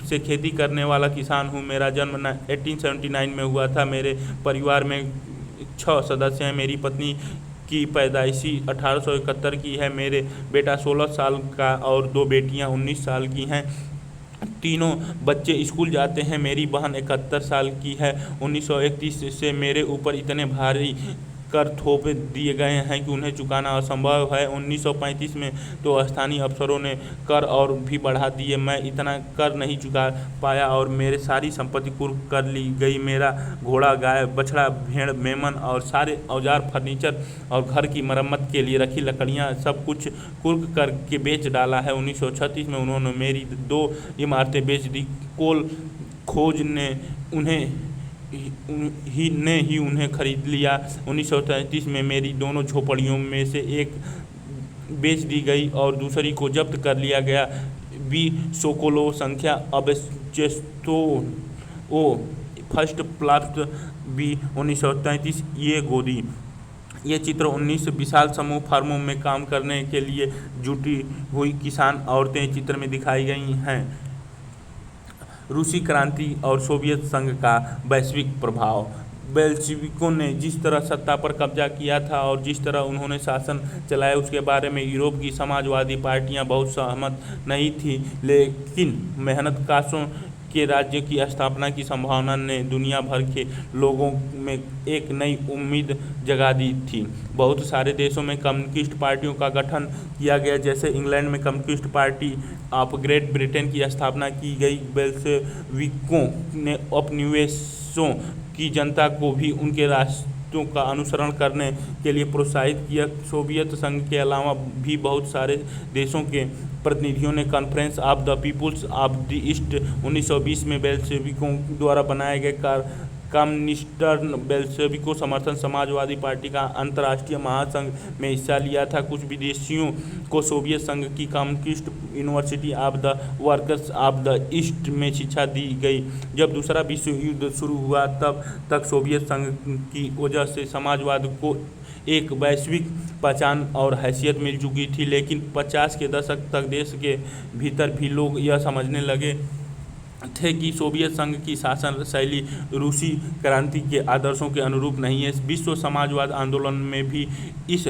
से खेती करने वाला किसान हूँ। मेरा जन्म 1879 में हुआ था। मेरे परिवार में 6 सदस्य हैं। मेरी पत्नी की पैदाइशी 1871 की है। मेरे बेटा 16 साल का और 2 बेटियाँ 19 साल की हैं। तीनों बच्चे स्कूल जाते हैं। मेरी बहन 71 साल की है। 1931 से मेरे ऊपर इतने भारी कर थोप दिए गए हैं कि उन्हें चुकाना असंभव है। 1935 में तो स्थानीय अफसरों ने कर और भी बढ़ा दिए। मैं इतना कर नहीं चुका पाया और मेरे सारी संपत्ति कुर्क कर ली गई। मेरा घोड़ा, गाय, बछड़ा, भेड़, मेमन और सारे औजार, फर्नीचर और घर की मरम्मत के लिए रखी लकड़ियाँ सब कुछ कुर्क करके बेच डाला है। 1936 में उन्होंने मेरी 2 इमारतें बेच दी। कोल खोज ने उन्हें खरीद लिया। 1933 में मेरी दोनों झोपड़ियों में से एक बेच दी गई और दूसरी को जब्त कर लिया गया। बी सोकोलोव संख्या अबेस्चेस्तोव फर्स्ट प्लास्ट बी 1933 ये गोदी। ये चित्र 19 विशाल समूह फर्मों में काम करने के लिए जुटी हुई किसान औरतें चित्र में दिखाई गई हैं। रूसी क्रांति और सोवियत संघ का वैश्विक प्रभाव। बेल्शेविकों ने जिस तरह सत्ता पर कब्जा किया था और जिस तरह उन्होंने शासन चलाया उसके बारे में यूरोप की समाजवादी पार्टियां बहुत सहमत नहीं थी, लेकिन मेहनतकशों के राज्य की स्थापना की संभावना ने दुनिया भर के लोगों में एक नई उम्मीद जगा दी थी। बहुत सारे देशों में कम्युनिस्ट पार्टियों का गठन किया गया, जैसे इंग्लैंड में communist party of great Britain की स्थापना की गई। बेल्शेविकों ने उपनिवेशों की जनता को भी उनके रास्तों का अनुसरण करने के लिए प्रोत्साहित किया। सोवियत संघ के अलावा भी बहुत सारे देशों के प्रतिनिधियों ने conference of the peoples of the east 1920 में बेल्शेविकों द्वारा बनाए गए कम्युनिस्टर्न बेल्शेविकों समर्थन समाजवादी पार्टी का अंतर्राष्ट्रीय महासंघ में हिस्सा लिया था। कुछ विदेशियों को सोवियत संघ की communist university of the workers of the east में शिक्षा दी गई। जब दूसरा विश्व युद्ध शुरू हुआ तब तक सोवियत संघ की वजह से समाजवाद को एक वैश्विक पहचान और हैसियत मिल चुकी थी, लेकिन 50 के दशक तक देश के भीतर भी लोग यह समझने लगे थे कि सोवियत संघ की शासन शैली रूसी क्रांति के आदर्शों के अनुरूप नहीं है। विश्व समाजवाद आंदोलन में भी इस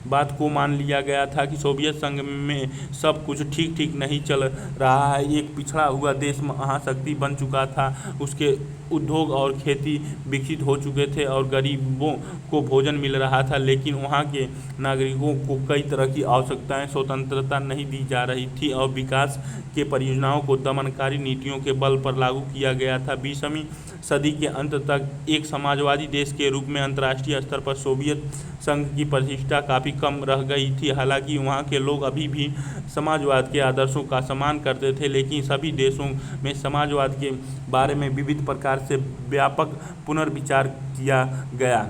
बात को मान लिया गया था कि सोवियत संघ में सब कुछ ठीक नहीं चल रहा है। एक पिछड़ा हुआ देश महाशक्ति बन चुका था, उसके उद्योग और खेती विकसित हो चुके थे और गरीबों को भोजन मिल रहा था, लेकिन वहाँ के नागरिकों को कई तरह की आवश्यकताएं स्वतंत्रता नहीं दी जा रही थी और विकास के परियोजनाओं को दमनकारी नीतियों के बल पर लागू किया गया था। 20वीं सदी के अंत तक एक समाजवादी देश के रूप में अंतर्राष्ट्रीय स्तर पर सोवियत संघ की प्रतिष्ठा काफ़ी कम रह गई थी। हालांकि वहाँ के लोग अभी भी समाजवाद के आदर्शों का सम्मान करते थे, लेकिन सभी देशों में समाजवाद के बारे में विविध प्रकार से व्यापक पुनर्विचार किया गया।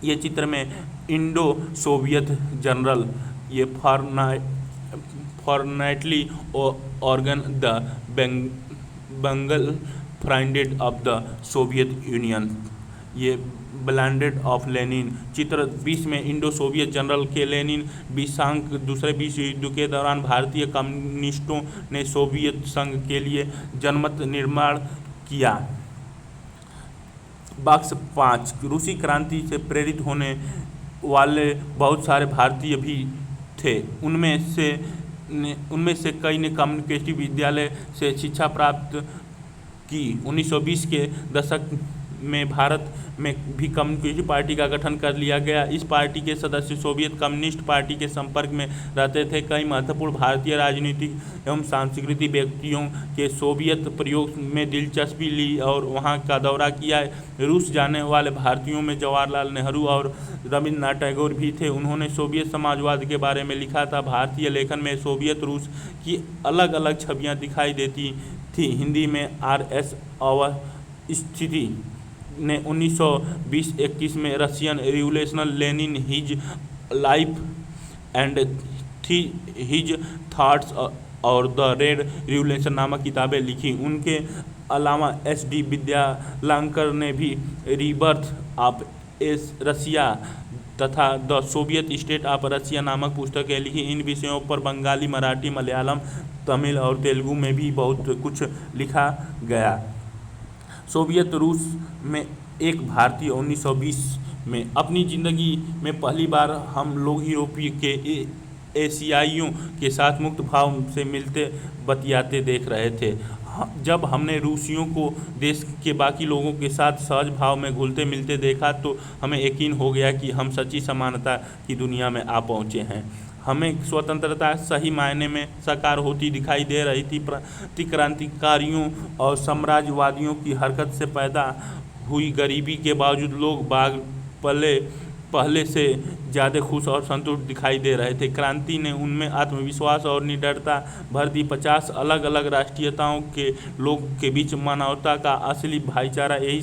ये चित्र में इंडो सोवियत जनरल ये fortnightly organ the Bengal friends of the Soviet Union, ये ब्लैंडेड ऑफ लेनिन। चित्र 20 में इंडो सोवियत जनरल के लेनिन विशांक दूसरे विश्व युद्ध के दौरान भारतीय कम्युनिस्टों ने सोवियत संघ के लिए जनमत निर्माण किया। बॉक्स 5 रूसी क्रांति से प्रेरित होने वाले बहुत सारे भारतीय भी थे। उनमें से कई ने कम्युनिस्ट विद्यालय से शिक्षा प्राप्त की। 1920 के दशक में भारत में भी कम्युनिस्ट पार्टी का गठन कर लिया गया। इस पार्टी के सदस्य सोवियत कम्युनिस्ट पार्टी के संपर्क में रहते थे। कई महत्वपूर्ण भारतीय राजनीतिक एवं सांस्कृतिक व्यक्तियों के सोवियत प्रयोग में दिलचस्पी ली और वहां का दौरा किया। रूस जाने वाले भारतीयों में जवाहरलाल नेहरू और रविन्द्रनाथ टैगोर भी थे। उन्होंने सोवियत समाजवाद के बारे में लिखा था। भारतीय लेखन में सोवियत रूस की अलग अलग छवियाँ दिखाई देती थी। हिंदी में R.S. अवस्थिति ने 1920-21 में Russian revolution Lenin his life and his thoughts और द रेड रिवोल्यूशन नामक किताबें लिखी। उनके अलावा S.D. विद्यालंकर ने भी रीबर्थ ऑफ रशिया तथा the Soviet state of Russia नामक पुस्तकें लिखी। इन विषयों पर बंगाली, मराठी, मलयालम, तमिल और तेलुगु में भी बहुत कुछ लिखा गया। सोवियत रूस में एक भारतीय 1920 में अपनी ज़िंदगी में पहली बार हम लोग यूरोपीय के एशियाइयों के साथ मुक्त भाव से मिलते बतियाते देख रहे थे। जब हमने रूसियों को देश के बाकी लोगों के साथ सहज भाव में घुलते मिलते देखा तो हमें यकीन हो गया कि हम सच्ची समानता की दुनिया में आ पहुँचे हैं। हमें स्वतंत्रता सही मायने में साकार होती दिखाई दे रही थी। प्रतिक्रांतिकारियों और साम्राज्यवादियों की हरकत से पैदा हुई गरीबी के बावजूद लोग बाग पहले से ज़्यादा खुश और संतुष्ट दिखाई दे रहे थे। क्रांति ने उनमें आत्मविश्वास और निडरता भर दी। 50 अलग अलग राष्ट्रीयताओं के लोग के बीच मानवता का असली भाईचारा यही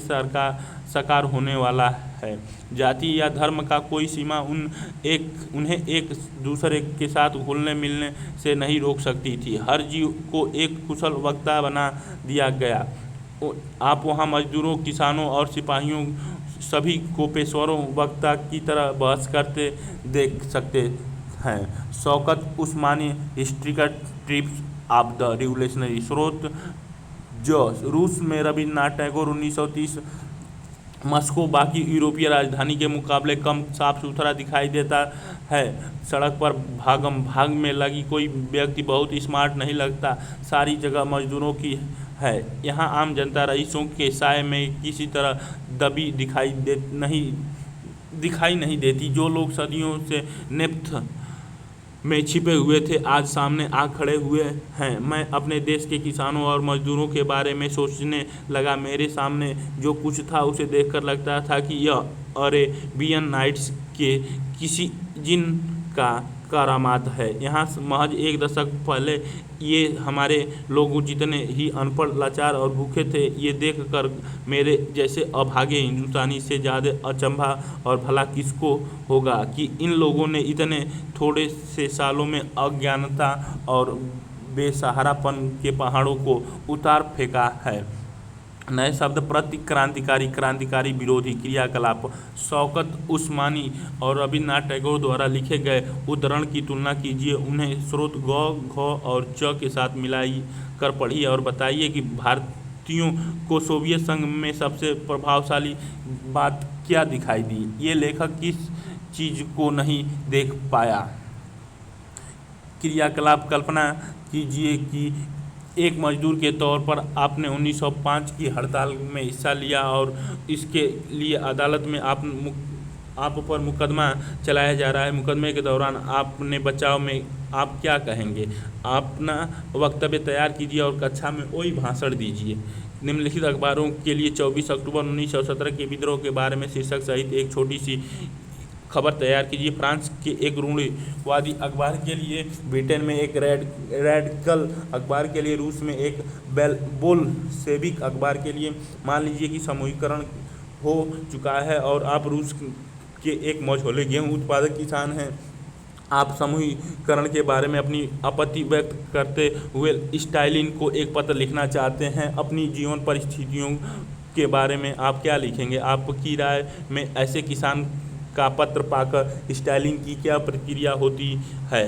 साकार होने वाला है। जाति या धर्म का कोई सीमा उन्हें एक दूसरे के साथ घुलने मिलने से नहीं रोक सकती थी। हर जीव को एक कुशल वक्ता बना दिया गया। आप वहाँ मजदूरों, किसानों और सिपाहियों सभी को पेशेवरों वक्ता की तरह बहस करते देख सकते हैं। Shaukat Usmani historical trips of the revolutionary स्रोत जो रूस में रविन्द्रनाथ टैगोर 1930 मॉस्को बाकी यूरोपीय राजधानी के मुकाबले कम साफ सुथरा दिखाई देता है। सड़क पर भागम भाग में लगी कोई व्यक्ति बहुत स्मार्ट नहीं लगता। सारी जगह मजदूरों की है। यहाँ आम जनता रईसों के साए में किसी तरह दबी दिखाई नहीं देती। जो लोग सदियों से नेपथ में छिपे हुए थे आज सामने आ खड़े हुए हैं। मैं अपने देश के किसानों और मजदूरों के बारे में सोचने लगा। मेरे सामने जो कुछ था उसे देखकर लगता था कि यह अरेबियन नाइट्स के किसी जिन का करामात है। यहाँ से महज एक दशक पहले ये हमारे लोग जितने ही अनपढ़, लाचार और भूखे थे, ये देख कर मेरे जैसे अभागे हिंदुस्तानी से ज़्यादा अचंभा और भला किसको होगा कि इन लोगों ने इतने थोड़े से सालों में अज्ञानता और बेसहारापन के पहाड़ों को उतार फेंका है। नए शब्द प्रति क्रांतिकारी, क्रांतिकारी विरोधी क्रियाकलाप। शौकत उस्मानी और रविन्द्रनाथ टैगोर द्वारा लिखे गए उद्धरण की तुलना कीजिए, उन्हें स्रोत ग, घ और च के साथ मिलाई कर पढ़िए और बताइए कि भारतीयों को सोवियत संघ में सबसे प्रभावशाली बात क्या दिखाई दी। ये लेखक किस चीज़ को नहीं देख पाया। क्रियाकलाप। कल्पना कीजिए कि एक मजदूर के तौर पर आपने 1905 की हड़ताल में हिस्सा लिया और इसके लिए अदालत में आप पर मुकदमा चलाया जा रहा है। मुकदमे के दौरान आपने बचाव में आप क्या कहेंगे। अपना वक्तव्य तैयार कीजिए और कक्षा में वही भाषण दीजिए। निम्नलिखित अखबारों के लिए 24 अक्टूबर 1917 के विद्रोह के बारे में शीर्षक सहित एक छोटी सी खबर तैयार कीजिए। फ्रांस के एक रूढ़िवादी अखबार के लिए, ब्रिटेन में एक रेडिकल अखबार के लिए, रूस में एक बोल्शेविक अखबार के लिए। मान लीजिए कि समूहीकरण हो चुका है और आप रूस के एक मझोले गेहूं उत्पादक किसान हैं। आप समूहीकरण के बारे में अपनी आपत्ति व्यक्त करते हुए स्टालिन को एक पत्र लिखना चाहते हैं। अपनी जीवन परिस्थितियों के बारे में आप क्या लिखेंगे। आपकी राय में ऐसे किसान का पत्र पाकर स्टालिन की क्या प्रतिक्रिया होती है।